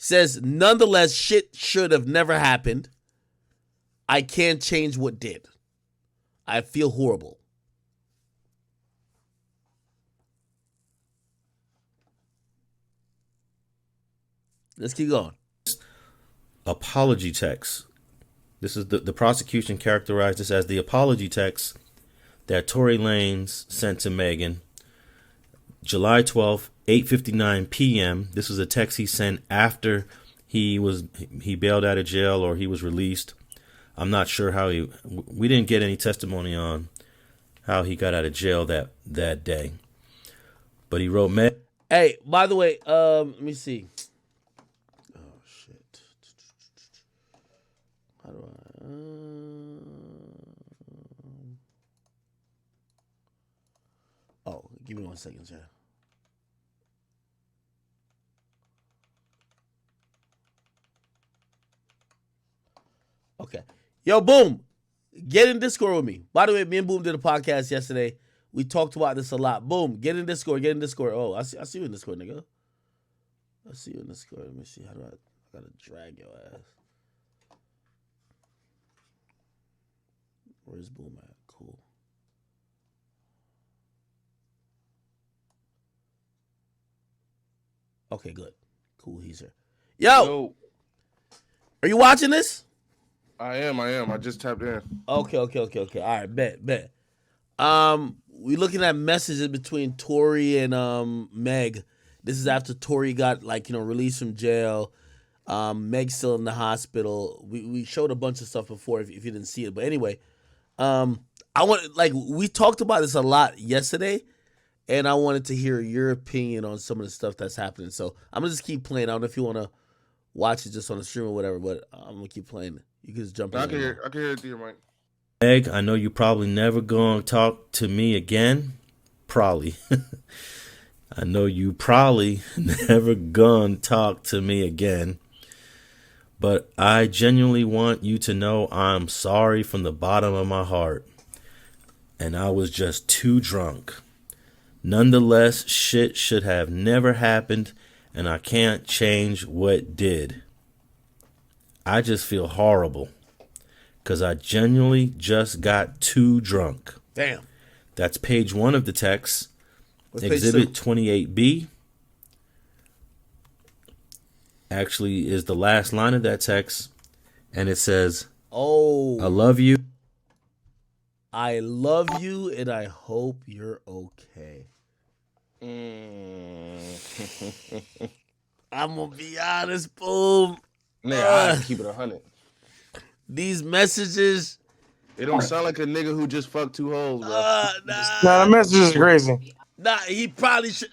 says nonetheless, shit should have never happened. I can't change what did. I feel horrible. Let's keep going. Apology text. This is the prosecution characterized this as the apology text that Tory Lanez sent to Megan July 12th, 8:59 p.m. This was a text he sent after he bailed out of jail or he was released. I'm not sure how we didn't get any testimony on how he got out of jail that day. But he wrote, Hey, by the way, let me see. Oh, shit. How do I... Oh, give me 1 second, chat. Okay. Yo, Boom. Get in Discord with me. By the way, me and Boom did a podcast yesterday. We talked about this a lot. Boom. Get in Discord. Get in Discord. Oh, I see you in Discord, nigga. I see you in Discord. Let me see. How do I gotta drag your ass. Where's Boom at? Cool. Okay, good. Cool, he's here. Yo! Are you watching this? I am. I just tapped in. Okay. All right, bet. We looking at messages between Tory and Meg. This is after Tory got released from jail. Meg's still in the hospital. We showed a bunch of stuff before if you didn't see it. But anyway, we talked about this a lot yesterday, and I wanted to hear your opinion on some of the stuff that's happening. So I'm gonna just keep playing. I don't know if you want to watch it just on the stream or whatever, but I'm gonna keep playing it. You can just jump in. I can hear it through your mic. Meg, I know you probably never gonna talk to me again. Probably. I know you probably never gonna talk to me again. But I genuinely want you to know I'm sorry from the bottom of my heart. And I was just too drunk. Nonetheless, shit should have never happened, and I can't change what did. I just feel horrible. Because I genuinely just got too drunk. Damn. That's page 1 of the text. What's Exhibit page 28B. Actually is the last line of that text. And it says, Oh. I love you. I love you, and I hope you're okay. I'm going to be honest, Boom. Nigga, I have to keep it 100. These messages. It don't sound like a nigga who just fucked 2 hoes, bro. Nah, the message is crazy. Nah, he probably should.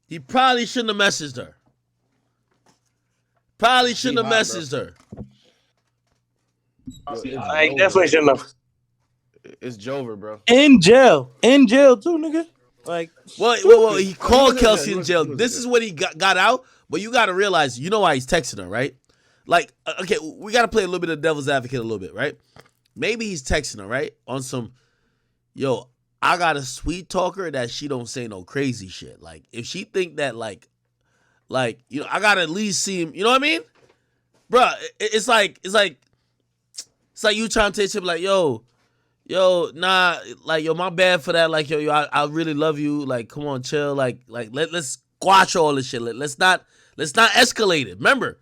He probably shouldn't have messaged her. Probably shouldn't have messaged her. I definitely shouldn't have. It's Jover, bro. In jail too, nigga. Well, he called Kelsey in jail. This is when he got out. But you got to realize, you know why he's texting her, right? Okay, we got to play a little bit of devil's advocate a little bit, right? Maybe he's texting her, right? On some, yo, I got a sweet talker that she don't say no crazy shit. Like, if she think that, I got to at least see him, you know what I mean? Bruh, it's like you trying to tell shit like, yo, nah, my bad for that. Like, yo, I really love you. Like, come on, chill. Let's squash all this shit. Let's not escalate it. Remember,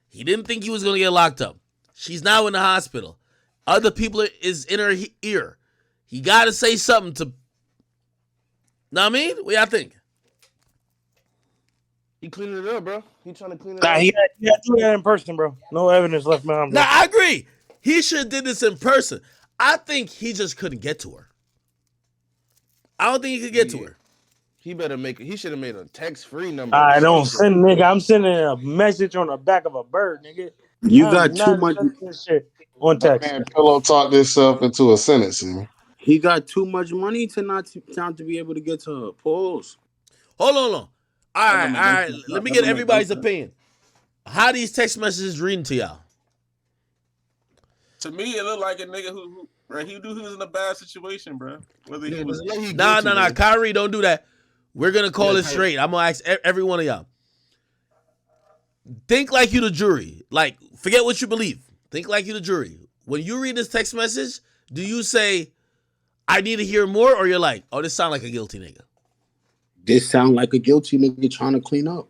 he didn't think he was gonna get locked up. She's now in the hospital. Other people is in her ear. He got to say something to. Know what I mean? What y'all think? He cleaning it up, bro. He trying to clean it up. Nah, he had to do that in person, bro. No evidence left behind. Nah, I agree. He should have did this in person. I think he just couldn't get to her. I don't think he could get to her. He should have made a text-free number. I don't send, nigga. I'm sending a message on the back of a bird, nigga. You I'm got too not much. sending this shit on That text. man Pillow talked himself into a sentencing. He got too much money to not to be able to get to her. Pause. Hold on. All right. Let me get everybody's opinion. How these text messages reading to y'all? To me, it looked like a nigga who right, he knew he was in a bad situation, bro. Whether he was Nah. Kyrie, don't do that. We're gonna call it straight. I'm gonna ask every one of y'all. Think like you the jury. Like, forget what you believe. Think like you the jury. When you read this text message, do you say, I need to hear more, or you're like, oh, this sound like a guilty nigga? This sound like a guilty nigga trying to clean up.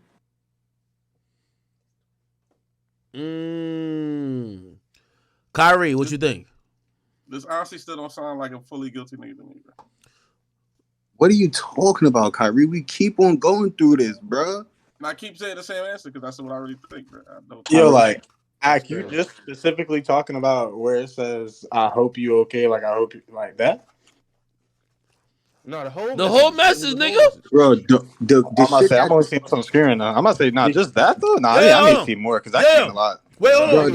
Kyrie, what you think? This honestly still don't sound like a fully guilty nigga to me, bro. What are you talking about, Kyrie? We keep on going through this, bro. And I keep saying the same answer because that's what I really think, bro. Yo, like, Ak, you just specifically talking about where it says, I hope you okay, like, I hope you, like that? No, the whole message, nigga. Bro, I'm gonna say, I'm only seeing some screen now. I'm gonna say, nah, just that though? Nah, I need to see more because I seen a lot. Wait, hold on.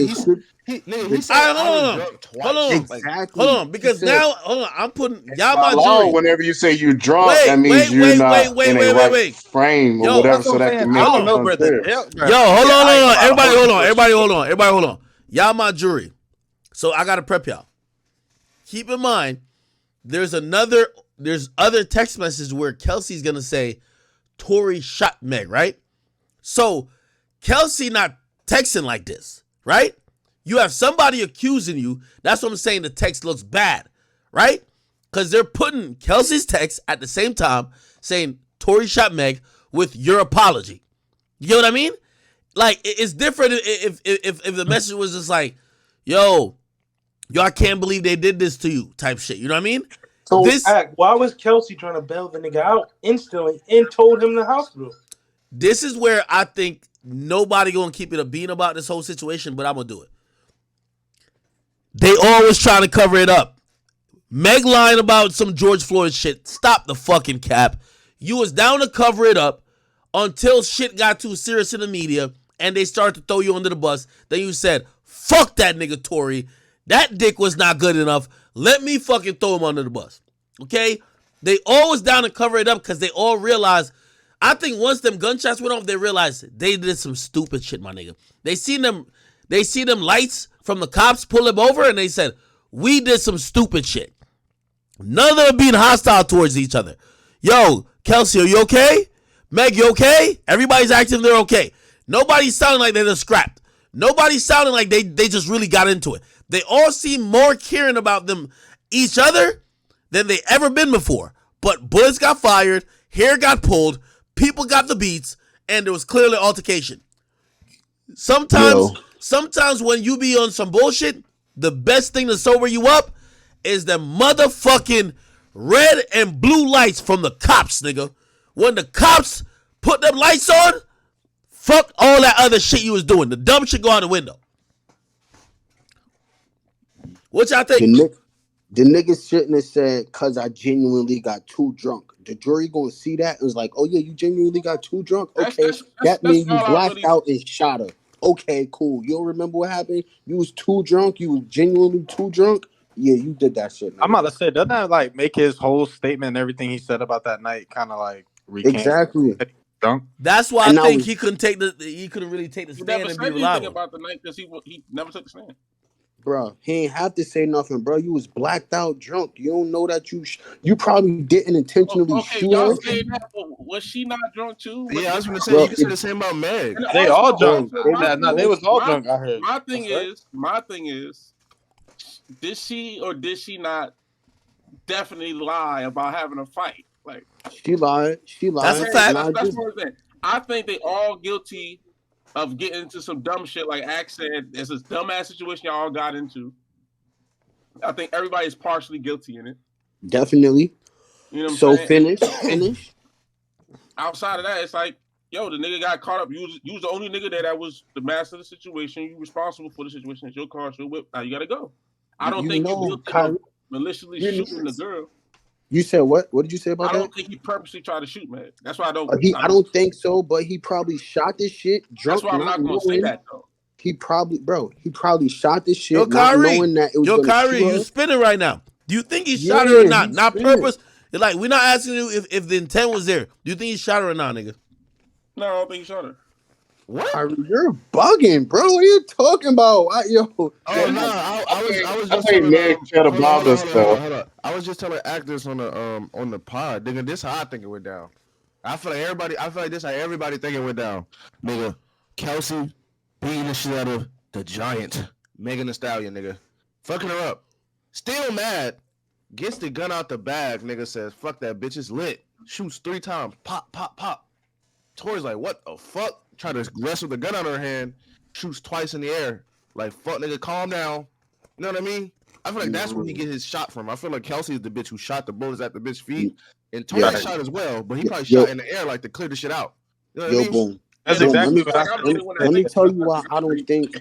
Hold on, because now, I'm putting y'all my law, jury. whenever you say you drunk, that means you're not in a right frame or whatever, so that can make it unfair. Hold on. Everybody hold on. Y'all my jury. So I gotta prep y'all. Keep in mind, there's other text messages where Kelsey's gonna say, Tory shot Meg, right? So Kelsey not texting like this, right? You have somebody accusing you. That's what I'm saying. The text looks bad, right? Because they're putting Kelsey's text at the same time saying Tory shot Meg with your apology. You know what I mean? Like, it's different if the message was just like, yo, I can't believe they did this to you type shit. You know what I mean? So why was Kelsey trying to bail the nigga out instantly and told him the hospital? This is where I think nobody gonna keep it a bean about this whole situation, but I'm gonna do it. They always trying to cover it up. Meg lying about some George Floyd shit. Stop the fucking cap. You was down to cover it up until shit got too serious in the media and they started to throw you under the bus. Then you said, fuck that nigga Tory. That dick was not good enough. Let me fucking throw him under the bus. Okay? They always down to cover it up because they all realize, I think once them gunshots went off, they realized they did some stupid shit, my nigga. They see them lights from the cops pull them over and they said, we did some stupid shit. None of them being hostile towards each other. Yo, Kelsey, are you okay? Meg, you okay? Everybody's acting they're okay. Nobody's sounding like they're just scrapped. Nobody's sounding like they just really got into it. They all seem more caring about them each other than they ever been before. But bullets got fired, hair got pulled, people got the beats, and there was clearly altercation. Sometimes when you be on some bullshit, the best thing to sober you up is the motherfucking red and blue lights from the cops, nigga. When the cops put them lights on, fuck all that other shit you was doing. The dumb shit go out the window. What y'all think? The niggas shouldn't have said, cause I genuinely got too drunk. The jury gonna see that and was like, oh yeah, you genuinely got too drunk? Okay, that means you blacked out and shot her. Okay, cool. You don't remember what happened? You was too drunk? You was genuinely too drunk? Yeah, you did that shit. I'm about to say, doesn't that like make his whole statement and everything he said about that night kind of like recant? Exactly. Drunk? That's why I think he couldn't really take the stand and be reliable. About the night because he never took the stand. Bro, he ain't have to say nothing, bro. You was blacked out drunk. You don't know that you probably didn't intentionally shoot y'all her. saying that, but was she not drunk too? Yeah, I was gonna say, you can say the same about Meg. They all drunk. They was all drunk, I heard. My thing is, did she or did she not definitely lie about having a fight? Like, she lied. That's a fact. That's what I'm saying. I think they all guilty of getting into some dumb shit, like Axe said. It's this dumbass situation y'all all got into. I think everybody's partially guilty in it. Definitely. You know what I'm saying? Finish. Outside of that, it's like, yo, the nigga got caught up. You was the only nigga there that was the master of the situation. You responsible for the situation. It's your car, it's your whip. Now you gotta go. I don't think you're guilty of maliciously shooting the girl. You said what? What did you say about I that? don't think he purposely tried to shoot, man. That's why I don't. I don't think so, but he probably shot this shit drunk. That's why I'm not gonna say that though. He probably shot this shit Yo, not Kyrie, knowing that it was gonna Kyrie, shoot her. you spinning right now. Do you think he shot her or not? Not purpose. Like, we're not asking you if the intent was there. Do you think he shot her or not, nigga? No, I don't think he shot her. What? Kyrie, you're bugging, bro. What are you talking about? Yo. Oh no, I was just think Meg chat hold about on, us though. hold on. I was just telling actors on the pod, nigga. This how I think it went down. I feel like this how everybody think it went down, nigga. Kelsey beating the shit out of the giant Megan Thee Stallion, nigga, fucking her up. Still mad. Gets the gun out the bag, nigga. Says fuck that bitch, it's lit. Shoots 3 times. Pop, pop, pop. Tori's like, what the fuck? Try to wrestle the gun out of her hand. Shoots twice in the air. Like, fuck, nigga, calm down. You know what I mean? I feel like that's where he get his shot from. I feel like Kelsey is the bitch who shot the bullets at the bitch's feet. And Tori shot as well, but he probably shot in the air like to clear the shit out. You know what I mean? Boom. That's exactly what happened. Let me tell you why I don't think.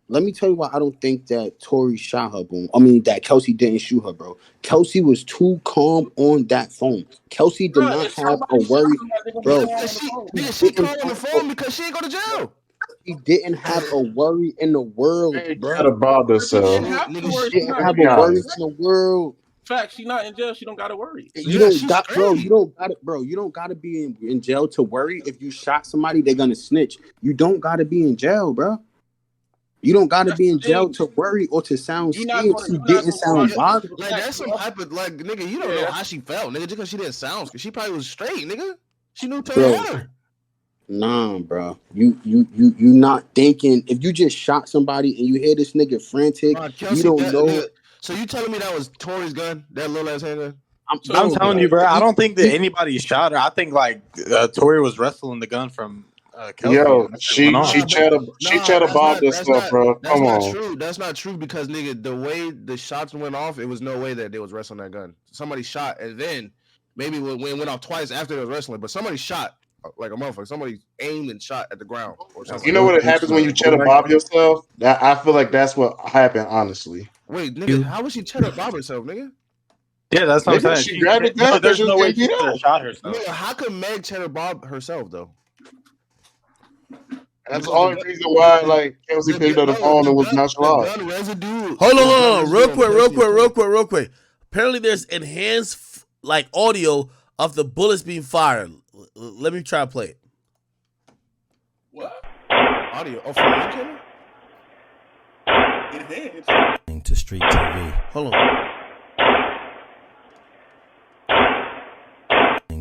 Let me tell you why I don't think that Tory shot her, boom. I mean that Kelsey didn't shoot her, bro. Kelsey was too calm on that phone. Kelsey did not have a worry, bro. She called on the phone because she ain't go to jail. He didn't have a worry in the world, bro. Chat about herself. She didn't have a worry in the world. Fact, she's not in jail. She don't gotta worry. You don't got, bro. You don't got it, bro. You don't gotta be in jail to worry. If you shot somebody, they're gonna snitch. You don't gotta be in jail, bro. You don't gotta be in jail to worry or to sound scared. She didn't sound bothered. Like that's some type of like nigga. You don't know how she felt, nigga. Just because she didn't sound, because she probably was straight, nigga. She knew Taylor had her. Nah, bro. You not thinking. If you just shot somebody and you hear this nigga frantic, Kelsey, you don't know. Nigga, so you telling me that was Tory's gun? That little ass handgun? I'm telling you, bro. I don't think that anybody shot her. I think like Tory was wrestling the gun from Kelsey. Yo, she chat about this stuff, bro. Come on. True. That's not true because nigga, the way the shots went off, it was no way that they was wrestling that gun. Somebody shot, and then maybe when it went off twice after they was wrestling, but somebody shot like a motherfucker. Somebody aimed and shot at the ground or something. You know what happens when you cheddar bob yourself? I feel like that's what happened, honestly. Wait, nigga, how was she cheddar bob herself, nigga? Yeah, that's what I'm saying. She grabbed it down. There's no way she could have shot herself. Nigga, how could Meg cheddar bob herself though? That's the only reason why, like, Kelsey picked up the phone and was nonchalant. Hold on, real quick. Apparently, there's enhanced like audio of the bullets being fired. Let me try to play it. What? Audio? Oh, from the channel? To Streettv. Hold on.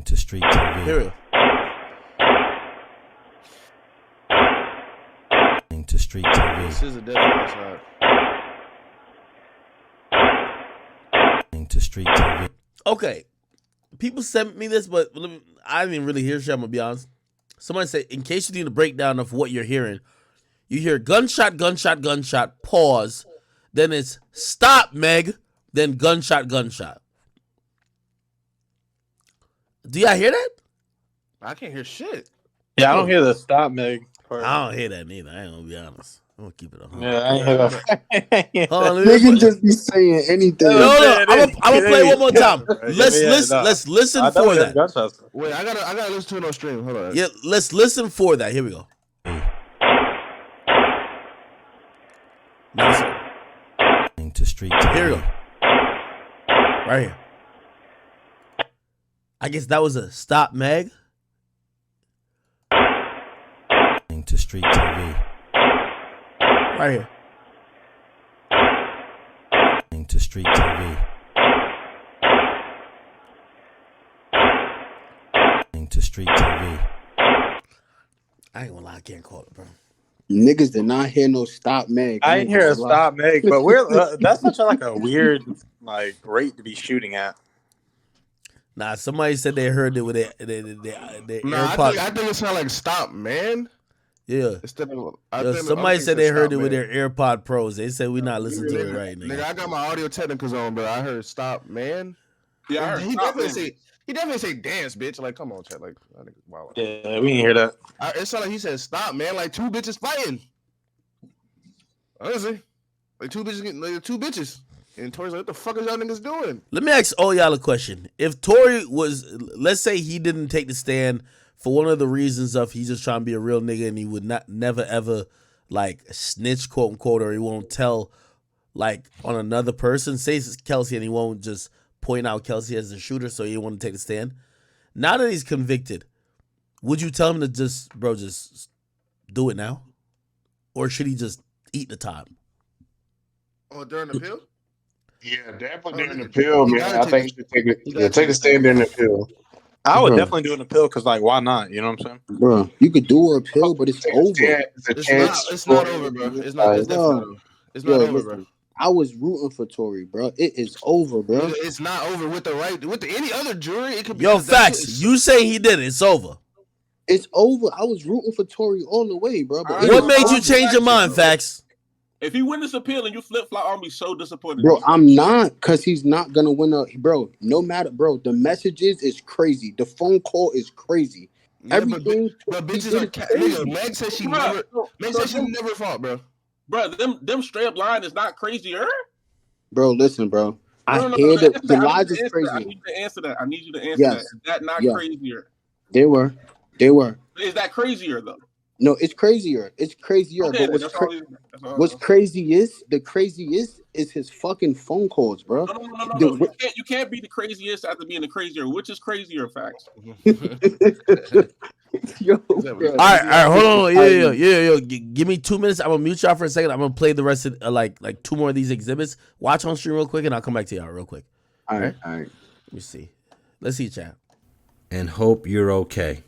To Streettv. Here we go. To Streettv. This is a definite shot. To Streettv. Okay. People sent me this, but I didn't even really hear shit, I'm gonna be honest. Somebody said, in case you need a breakdown of what you're hearing, you hear gunshot, gunshot, gunshot, pause, then it's stop, Meg, then gunshot, gunshot. Do y'all hear that? I can't hear shit. Yeah, I don't hear the stop, Meg. I don't hear that neither. I ain't gonna be honest. I'm gonna keep it on. Yeah, I ain't hear that. Nigga just be saying anything. No, I'm gonna play it one more time. Let's listen for that. Wait, I gotta listen to it on stream. Hold on. Yeah, let's listen for that. Here we go. To Streettv. Here we go. Right here. I guess that was a stop, Meg. To Streettv. Right here. To Streettv. To Streettv. I ain't gonna lie, I can't call it, bro. Niggas did not hear no stop, Meg. I didn't hear a stop, Meg, but we're that's such a weird like rate to be shooting at. Nah, somebody said they heard it with their AirPods. I think it sounded like stop, man. Yeah. Somebody said they heard it with their AirPod Pros. They said we not listening to it right now. Nigga, I got my audio technicals on, but I heard stop, man. Yeah, I heard he stop, definitely say dance, bitch. Like, come on, chat. Like, I think it's wild. Yeah, we didn't hear that. It sounded like he said stop, man. Like two bitches fighting. Honestly, like two bitches. And Tory's like, what the fuck is y'all niggas doing? Let me ask all y'all a question. If Tory was, let's say he didn't take the stand for one of the reasons of he's just trying to be a real nigga and he would never ever like snitch, quote unquote, or he won't tell like on another person, say it's Kelsey, and he won't just point out Kelsey as the shooter, so he won't take the stand. Now that he's convicted, would you tell him to just do it now? Or should he just eat the time? Oh, during the appeal? Yeah, definitely during the appeal, man. I think you should take a stand during the appeal. I would definitely do an appeal because, like, why not? You know what I'm saying? Bro, you could do an appeal, but it's over. It's not over, bro. It's not. It's definitely not over. It's not over, bro. I was rooting for Tory, bro. It is over, bro. It's not over with any other jury. It could be. Yo, facts. You say he did it. It's over. It's over. I was rooting for Tory all the way, bro. But what made you change your mind, facts? If he win this appeal and you flip flop, I'll be so disappointed. Bro, I'm not, because he's not going to win bro, no matter, bro, the messages is crazy. The phone call is crazy. Yeah, everything. But bitches are nigga, Meg said she never fought, bro. Bro, them straight up lying is not crazier. Bro, listen, bro. I hear the lies is crazy. I need you to answer that. That. Is that not crazier? They were. Is that crazier though? No, it's crazier. It's crazier. Okay, but what's crazy is his fucking phone calls, bro. No. You can't be the craziest after being the crazier. Which is crazier, facts? Yo, all right, hold on. Yeah. Give me 2 minutes. I'm gonna mute y'all for a second. I'm gonna play the rest of like 2 more of these exhibits. Watch on stream real quick, and I'll come back to y'all real quick. All right. Let me see. Let's see, chat. And hope you're okay.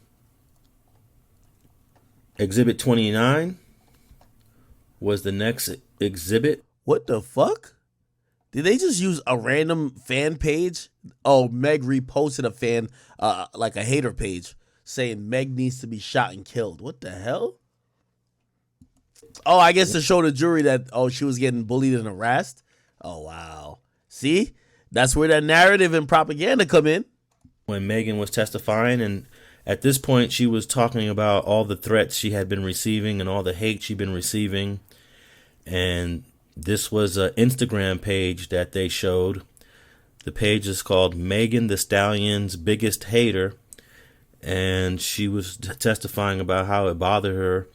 Exhibit 29 was the next exhibit. What the fuck? Did they just use a random fan page? Oh, Meg reposted a fan, like a hater page, saying Meg needs to be shot and killed. What the hell? Oh, I guess to show the jury that, she was getting bullied and harassed. Oh, wow. See? That's where that narrative and propaganda come in. When Megan was testifying, and at this point, she was talking about all the threats she had been receiving and all the hate she'd been receiving. And this was an Instagram page that they showed. The page is called Megan Thee Stallion's Biggest Hater. And she was testifying about how it bothered her,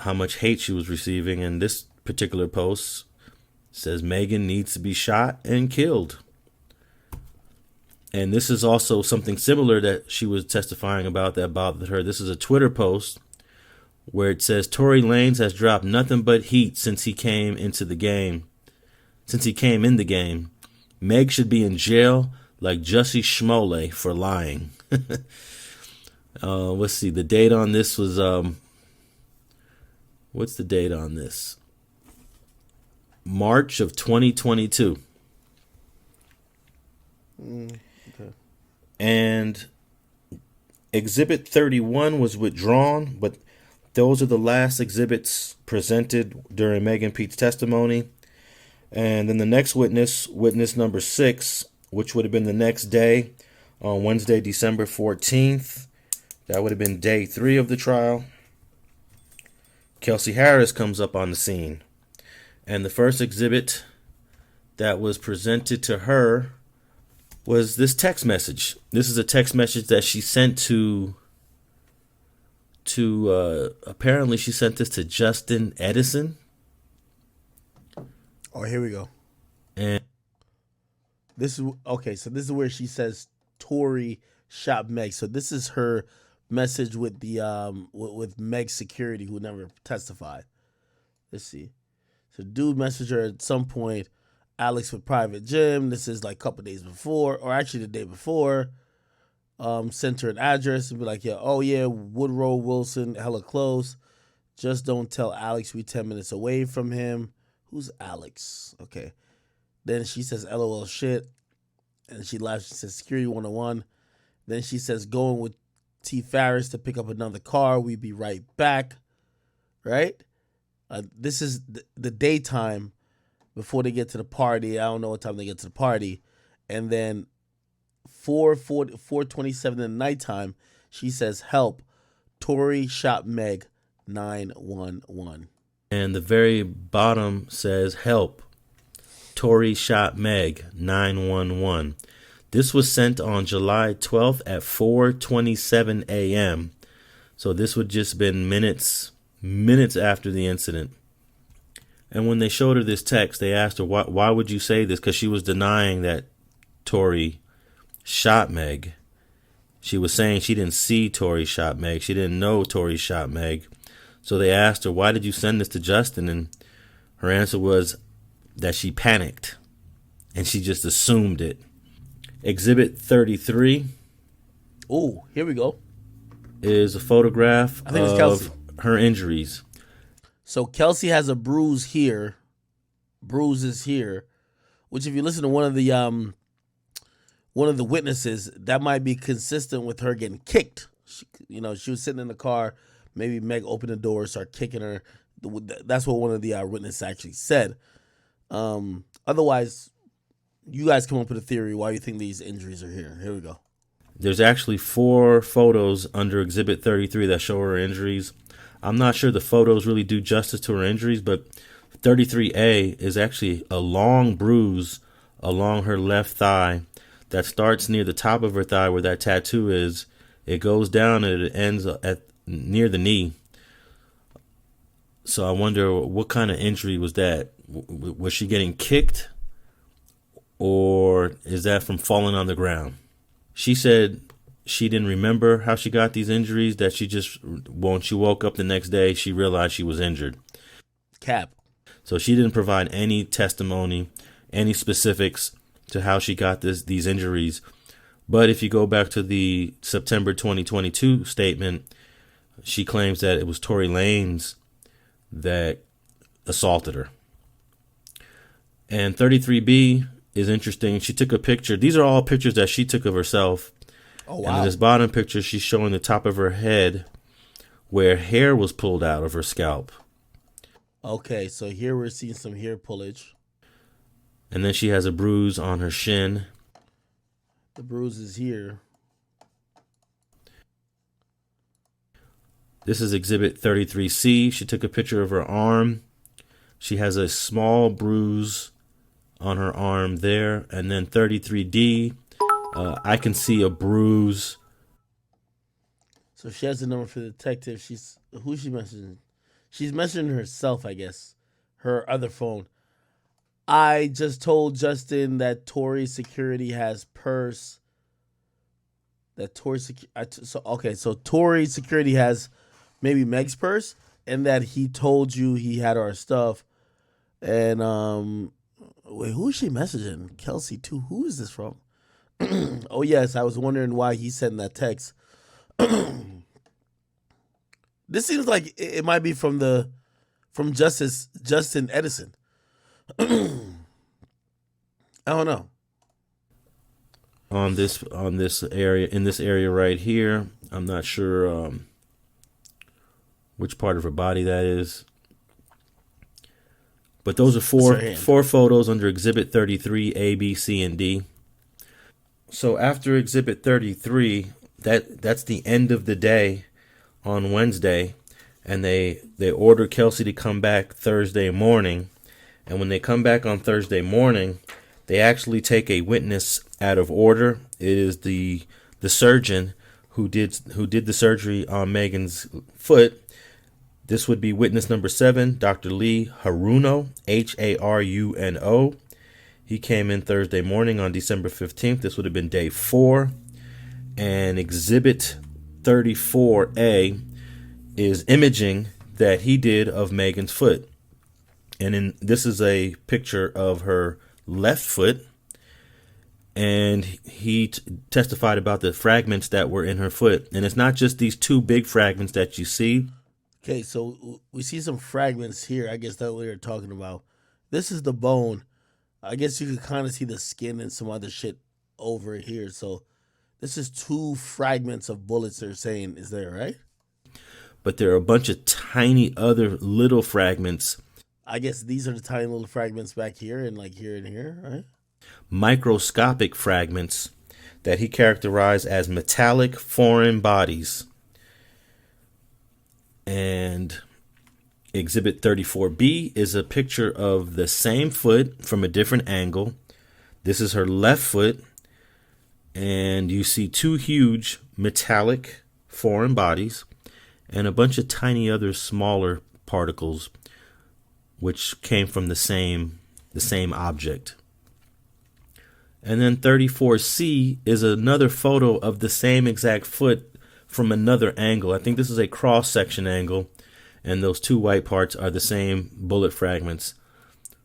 how much hate she was receiving. And this particular post says Megan needs to be shot and killed. And this is also something similar that she was testifying about that bothered her. This is a Twitter post where it says Tory Lanez has dropped nothing but heat since he came in the game. Meg should be in jail like Jussie Smollett for lying. Let's see. The date on this was what's the date on this? March of 2022. Okay. And Exhibit 31 was withdrawn, but those are the last exhibits presented during Megan Pete's testimony. And then the next witness number 6, which would have been the next day, on Wednesday, December 14th. That would have been day 3 of the trial. Kelsey Harris comes up on the scene. And the first exhibit that was presented to her was this text message. This is a text message that she sent to apparently she sent this to Justin Edison. Oh, here we go. And this is okay. So this is where she says Tory shot Meg. So this is her message with the with Meg's security who never testified. Let's see. So dude messaged her at some point. Alex with private gym. This is like a couple days before, or actually the day before. Sent her an address and be like, Woodrow Wilson, hella close. Just don't tell Alex we 10 minutes away from him. Who's Alex? Okay. Then she says, LOL shit. And she laughs. She says, Security 101. Then she says, going with T. Farris to pick up another car. We'll be right back. Right? This is the daytime before they get to the party. I don't know what time they get to the party. And then 4:27 in the nighttime, she says, help. Tory shot Meg, 911. And the very bottom says, help. Tory shot Meg, 911. This was sent on July 12th at 4:27 a.m. So this would just been minutes after the incident. And when they showed her this text, they asked her, why would you say this? Because she was denying that Tory shot Meg. She was saying she didn't see Tory shot Meg. She didn't know Tory shot Meg. So they asked her, why did you send this to Justin? And her answer was that she panicked and she just assumed it. Exhibit 33. Oh, here we go. Is a photograph I think it's Kelsey. of her injuries. So Kelsey has a bruise here, bruises here, which if you listen to one of the witnesses, that might be consistent with her getting kicked. She was sitting in the car. Maybe Meg opened the door, started kicking her. That's what one of the witnesses actually said. Otherwise, you guys come up with a theory why you think these injuries are here. Here we go. There's actually 4 photos under Exhibit 33 that show her injuries. I'm not sure the photos really do justice to her injuries, but 33A is actually a long bruise along her left thigh that starts near the top of her thigh where that tattoo is. It goes down and it ends at near the knee. So I wonder what kind of injury was that? Was she getting kicked? Or is that from falling on the ground? She said she didn't remember how she got these injuries, that she just, when she woke up the next day, she realized she was injured. Cap. So she didn't provide any testimony, any specifics to how she got these injuries. But if you go back to the September 2022 statement, she claims that it was Tory Lanez that assaulted her. And 33B is interesting. She took a picture. These are all pictures that she took of herself. Oh, wow. And in this bottom picture, she's showing the top of her head where hair was pulled out of her scalp. Okay, so here we're seeing some hair pullage. And then she has a bruise on her shin. The bruise is here. This is Exhibit 33C. She took a picture of her arm. She has a small bruise on her arm there. And then 33D, I can see a bruise. So she has the number for the detective. Who's she messaging? She's messaging herself, I guess. Her other phone. I just told Justin that Tory security has purse. That Tory so Tory security has maybe Meg's purse, and that he told you he had our stuff. And wait, who is she messaging? Kelsey too. Who is this from? Oh yes, I was wondering why he sent that text. This seems like it might be from Justin Edison. I don't know. On this area, in this area right here, I'm not sure which part of her body that is. But those are four photos under Exhibit 33, A, B, C, and D. So after Exhibit 33, that's the end of the day on Wednesday, and they order Kelsey to come back Thursday morning. And when they come back on Thursday morning, they actually take a witness out of order. It is the surgeon who did the surgery on Megan's foot. This would be witness number 7, Dr. Lee Haruno, Haruno. He came in Thursday morning on December 15th. This would have been day 4. And Exhibit 34A is imaging that he did of Megan's foot. And this is a picture of her left foot. And he testified about the fragments that were in her foot. And it's not just these 2 big fragments that you see. Okay, so we see some fragments here. I guess that's what you're talking about. This is the bone. I guess you can kind of see the skin and some other shit over here. So this is 2 fragments of bullets they're saying is there, right? But there are a bunch of tiny other little fragments. I guess these are the tiny little fragments back here and like here and here, right? Microscopic fragments that he characterized as metallic foreign bodies. And Exhibit 34B is a picture of the same foot from a different angle. This is her left foot, and you see two huge metallic foreign bodies and a bunch of tiny other smaller particles which came from the same object. And then 34C is another photo of the same exact foot from another angle. I think this is a cross-section angle, and those two white parts are the same bullet fragments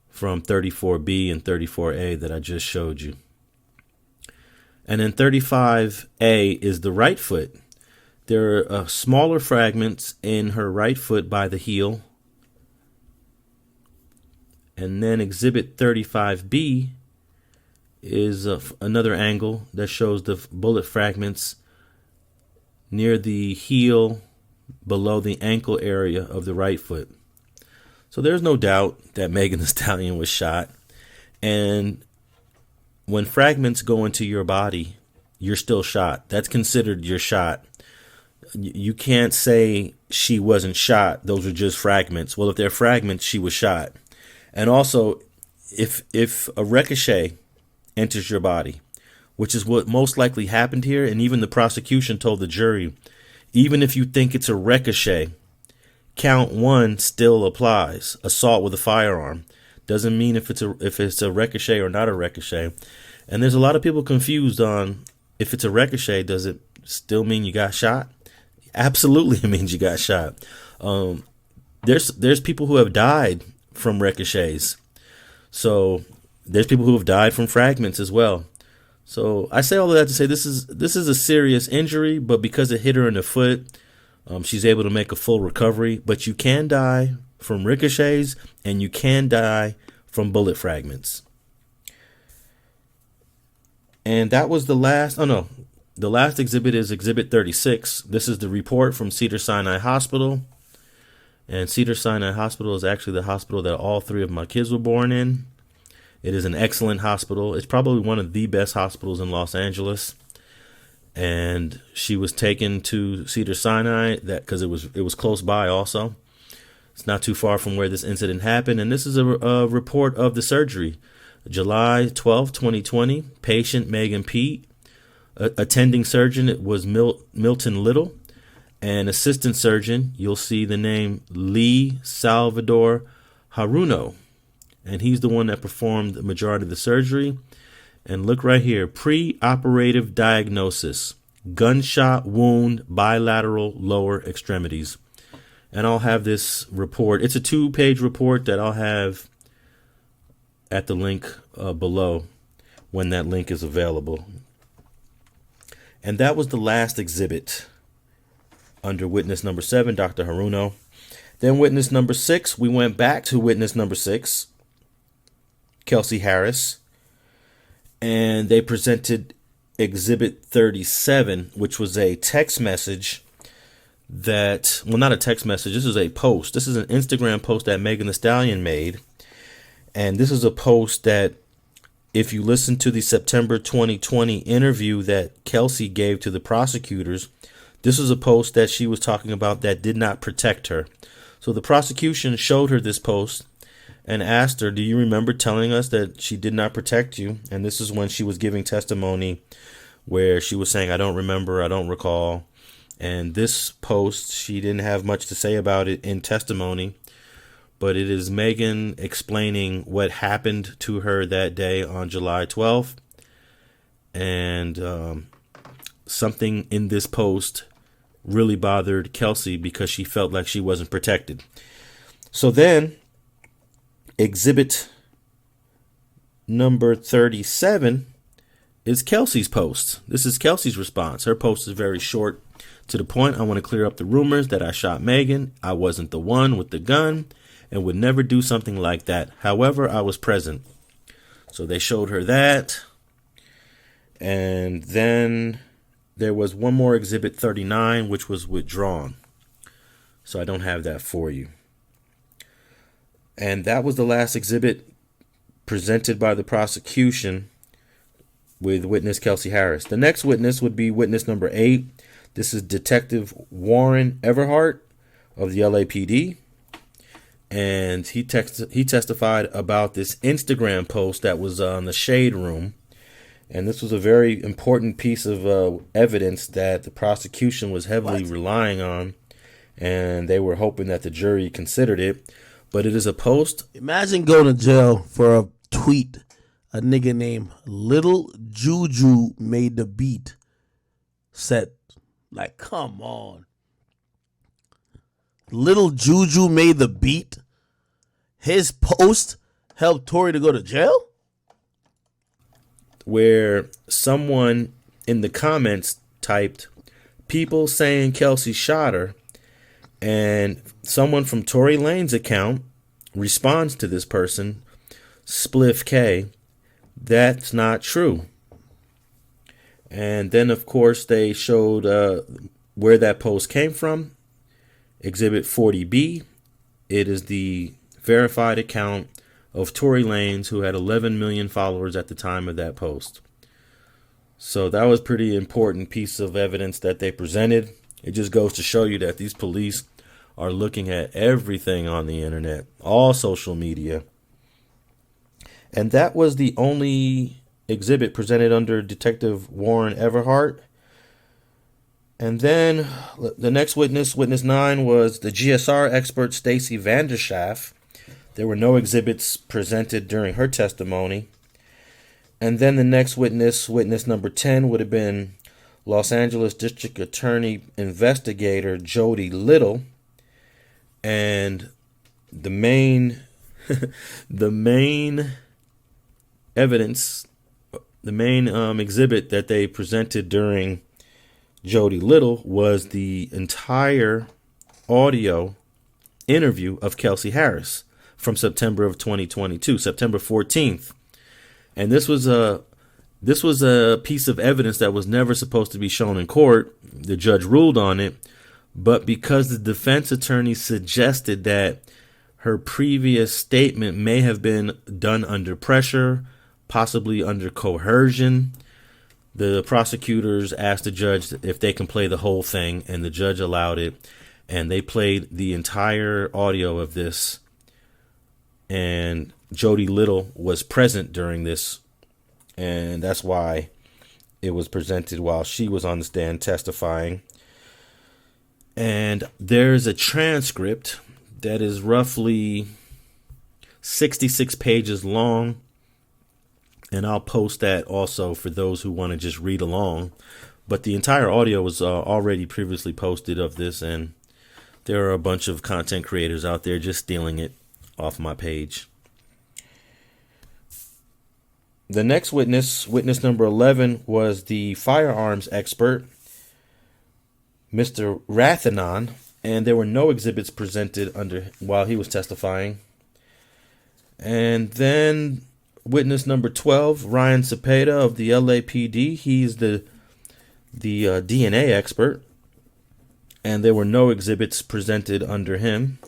from 34B and 34A that I just showed you. And then 35A is the right foot. There are smaller fragments in her right foot by the heel. And then exhibit 35B is another angle that shows the bullet fragments near the heel below the ankle area of the right foot. So there's no doubt that Megan Thee Stallion was shot. And when fragments go into your body, you're still shot. That's considered your shot. You can't say she wasn't shot. Those are just fragments. Well, if they're fragments, she was shot. And also, if a ricochet enters your body, which is what most likely happened here, and even the prosecution told the jury, even if you think it's a ricochet, count one still applies. Assault with a firearm doesn't mean if it's a ricochet or not a ricochet. And there's a lot of people confused on if it's a ricochet, does it still mean you got shot? Absolutely, it means you got shot. There's people who have died from ricochets. So there's people who have died from fragments as well. So I say all of that to say this is a serious injury, but because it hit her in the foot, she's able to make a full recovery. But you can die from ricochets, and you can die from bullet fragments. And that was the last. Oh no, the last exhibit is Exhibit 36. This is the report from Cedars-Sinai Hospital. And Cedars-Sinai Hospital is actually the hospital that all three of my kids were born in. It is an excellent hospital. It's probably one of the best hospitals in Los Angeles. And she was taken to Cedars-Sinai because it was close by also. It's not too far from where this incident happened. And this is a report of the surgery. July 12, 2020, patient Megan Pete. Attending surgeon was Milton Little. And assistant surgeon, you'll see the name Lee Salvador Haruno. And he's the one that performed the majority of the surgery. And look right here, pre-operative diagnosis, gunshot wound, bilateral lower extremities. And I'll have this report. It's a 2-page report that I'll have at the link below when that link is available. And that was the last exhibit under witness number 7, Dr. Haruno. Then witness number 6, we went back to witness number 6, Kelsey Harris, and they presented exhibit 37, which was a text message that, well, not a text message, this is a post. This is an Instagram post that Megan Thee Stallion made, and this is a post that, if you listen to the September 2020 interview that Kelsey gave to the prosecutors, this was a post that she was talking about that did not protect her. So the prosecution showed her this post and asked her, do you remember telling us that she did not protect you? And this is when she was giving testimony where she was saying, I don't remember, I don't recall. And this post, she didn't have much to say about it in testimony, but it is Megan explaining what happened to her that day on July 12th. And something in this post really bothered Kelsey because she felt like she wasn't protected. So then, exhibit number 37 is Kelsey's post. This is Kelsey's response. Her post is very short, to the point. I want to clear up the rumors that I shot Megan. I wasn't the one with the gun and would never do something like that. However, I was present. So they showed her that. And then there was one more exhibit 39, which was withdrawn. So I don't have that for you. And that was the last exhibit presented by the prosecution with witness Kelsey Harris. The next witness would be witness number 8. This is Detective Warren Everhart of the LAPD. and he testified about this Instagram post that was on the Shade Room. And this was a very important piece of evidence that the prosecution was heavily relying on, and they were hoping that the jury considered it. But it is a post. Imagine going to jail for a tweet a nigga named Little Juju made the beat said. Like, come on. Little Juju made the beat. His post helped Tory to go to jail? Where someone in the comments typed, people saying Kelsey shot her, and someone from Tory Lanez account responds to this person, Spliff K, that's not true. And then, of course, they showed where that post came from. Exhibit 40B. It is the verified account of Tory Lanez, who had 11 million followers at the time of that post. So that was pretty important piece of evidence that they presented. It just goes to show you that these police are looking at everything on the internet, all social media. And that was the only exhibit presented under Detective Warren Everhart. And then the next witness, witness 9, was the GSR expert Stacey Vanderschaff. There were no exhibits presented during her testimony. And then the next witness, witness number 10, would have been Los Angeles District Attorney Investigator Jody Little. And the main evidence, the main exhibit that they presented during Jody Little was the entire audio interview of Kelsey Harris from September of 2022, September 14th. And this was a piece of evidence that was never supposed to be shown in court. The judge ruled on it, but because the defense attorney suggested that her previous statement may have been done under pressure, possibly under coercion, the prosecutors asked the judge if they can play the whole thing, and the judge allowed it. And they played the entire audio of this. And Jody Little was present during this, and that's why it was presented while she was on the stand testifying. And there's a transcript that is roughly 66 pages long. And I'll post that also for those who want to just read along. But the entire audio was already previously posted of this, and there are a bunch of content creators out there just stealing it off my page. The next witness, witness number 11, was the firearms expert, Mr. Rathanon, and there were no exhibits presented while he was testifying. And then witness number 12, Ryan Cepeda of the LAPD. He's the DNA expert, and there were no exhibits presented under him.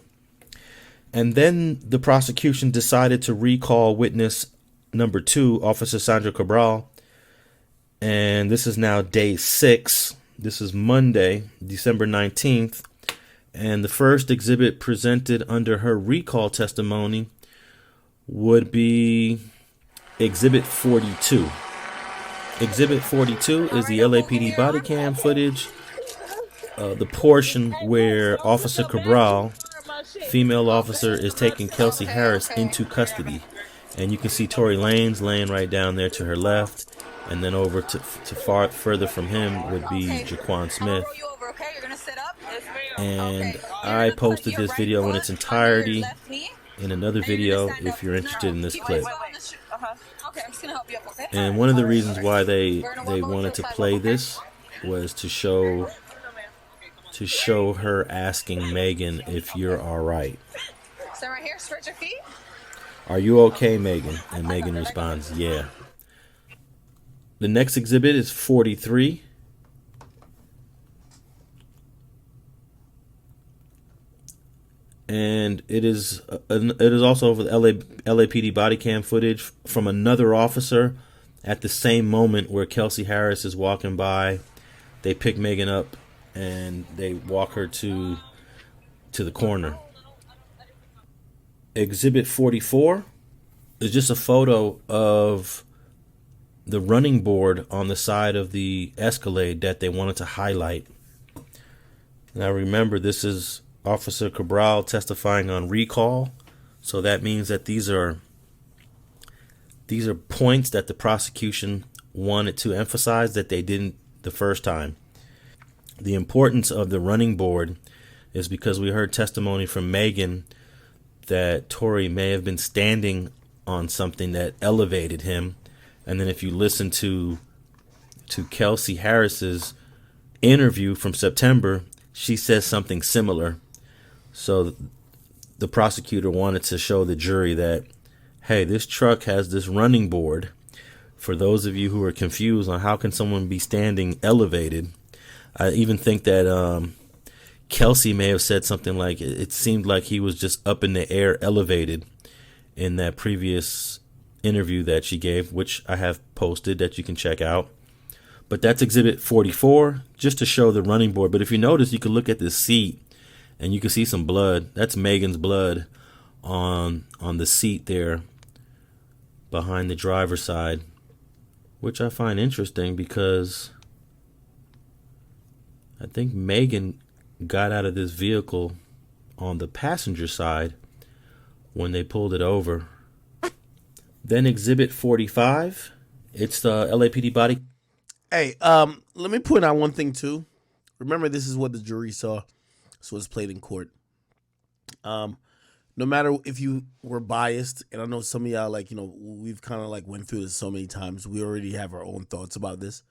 And then the prosecution decided to recall witness number 2, Officer Sandra Cabral. And this is now day 6. This is Monday, December 19th. And the first exhibit presented under her recall testimony would be Exhibit 42. Exhibit 42 is the LAPD body cam footage. The portion where Officer Cabral, female officer, is taking Kelsey Harris into custody. And you can see Tory Lanez laying right down there to her left. And then over to far further from him would be Jaquan Smith. And I posted this video in its entirety in another video if you're interested in this clip. And one of the reasons why they wanted to play this was to show her asking Megan if you're all right. So right here, stretch your feet. Are you okay, Megan? And Megan responds, yeah. The next exhibit is 43. And it is also the LAPD body cam footage from another officer at the same moment where Kelsey Harris is walking by. They pick Megan up and they walk her to the corner. Exhibit 44 is just a photo of the running board on the side of the Escalade that they wanted to highlight. Now remember, this is Officer Cabral testifying on recall, so that means that these are points that the prosecution wanted to emphasize that they didn't the first time. The importance of the running board is because we heard testimony from Megan that Tory may have been standing on something that elevated him. And then if you listen to Kelsey Harris's interview from September, she says something similar. So the prosecutor wanted to show the jury that, hey, this truck has this running board. For those of you who are confused on how can someone be standing elevated, I even think that Kelsey may have said something like it seemed like he was just up in the air elevated in that previous interview that she gave, which I have posted that you can check out. But that's Exhibit 44, just to show the running board. But if you notice, you can look at the seat and you can see some blood. That's Megan's blood on the seat there behind the driver's side, which I find interesting because I think Megan got out of this vehicle on the passenger side when they pulled it over. Then Exhibit 45, it's the LAPD body. Hey, let me point out one thing too. Remember, this is what the jury saw, so it's played in court. No matter if you were biased, and I know some of y'all, like, you know, we've kind of like went through this so many times. We already have our own thoughts about this.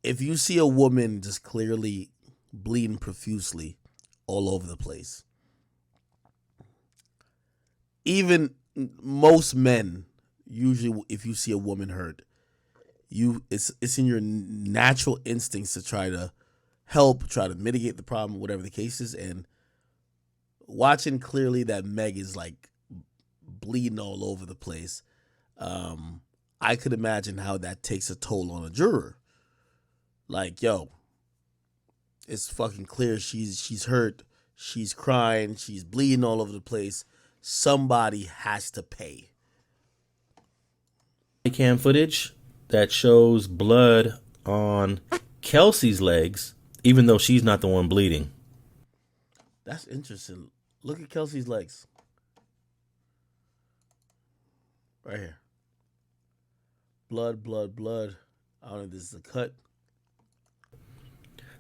If you see a woman just clearly bleeding profusely all over the place, even most men, usually if you see a woman hurt, it's in your natural instincts to try to help, try to mitigate the problem, whatever the case is. And watching clearly that Meg is like bleeding all over the place, I could imagine how that takes a toll on a juror. Like, yo, it's fucking clear she's hurt, she's crying, she's bleeding all over the place. Somebody has to pay. Cam footage that shows blood on Kelsey's legs, even though she's not the one bleeding. That's interesting. Look at Kelsey's legs. Right here. Blood, blood, blood. I don't know if this is a cut.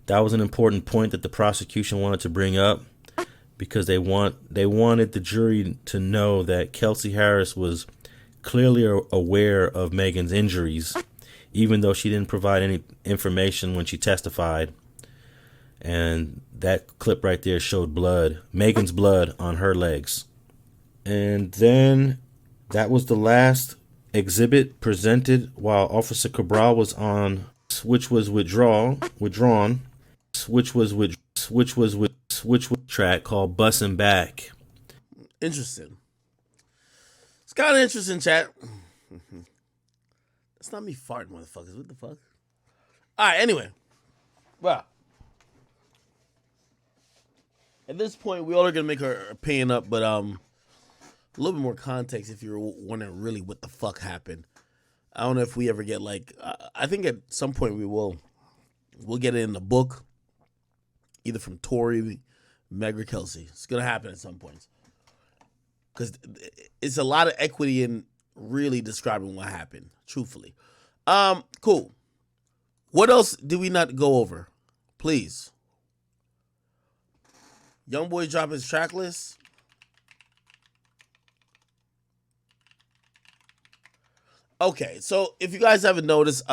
That was an important point that the prosecution wanted to bring up because they wanted the jury to know that Kelsey Harris was clearly aware of Megan's injuries, even though she didn't provide any information when she testified. And that clip right there showed blood, Megan's blood on her legs. And then that was the last exhibit presented while Officer Cabral was on, which was withdrawn, which was track called Bussin' Back. Interesting. It's kind of interesting, chat. That's not me farting, motherfuckers. What the fuck? All right, anyway. Well, at this point, we all are going to make our opinion up, but a little bit more context if you're wondering really what the fuck happened. I don't know if we ever get, like, I think at some point we will. We'll get it in the book, either from Tory, Meg, or Kelsey. It's going to happen at some points. Because it's a lot of equity in really describing what happened, truthfully. Cool. What else did we not go over? Please. Youngboy dropped his track list. Okay, so if you guys haven't noticed,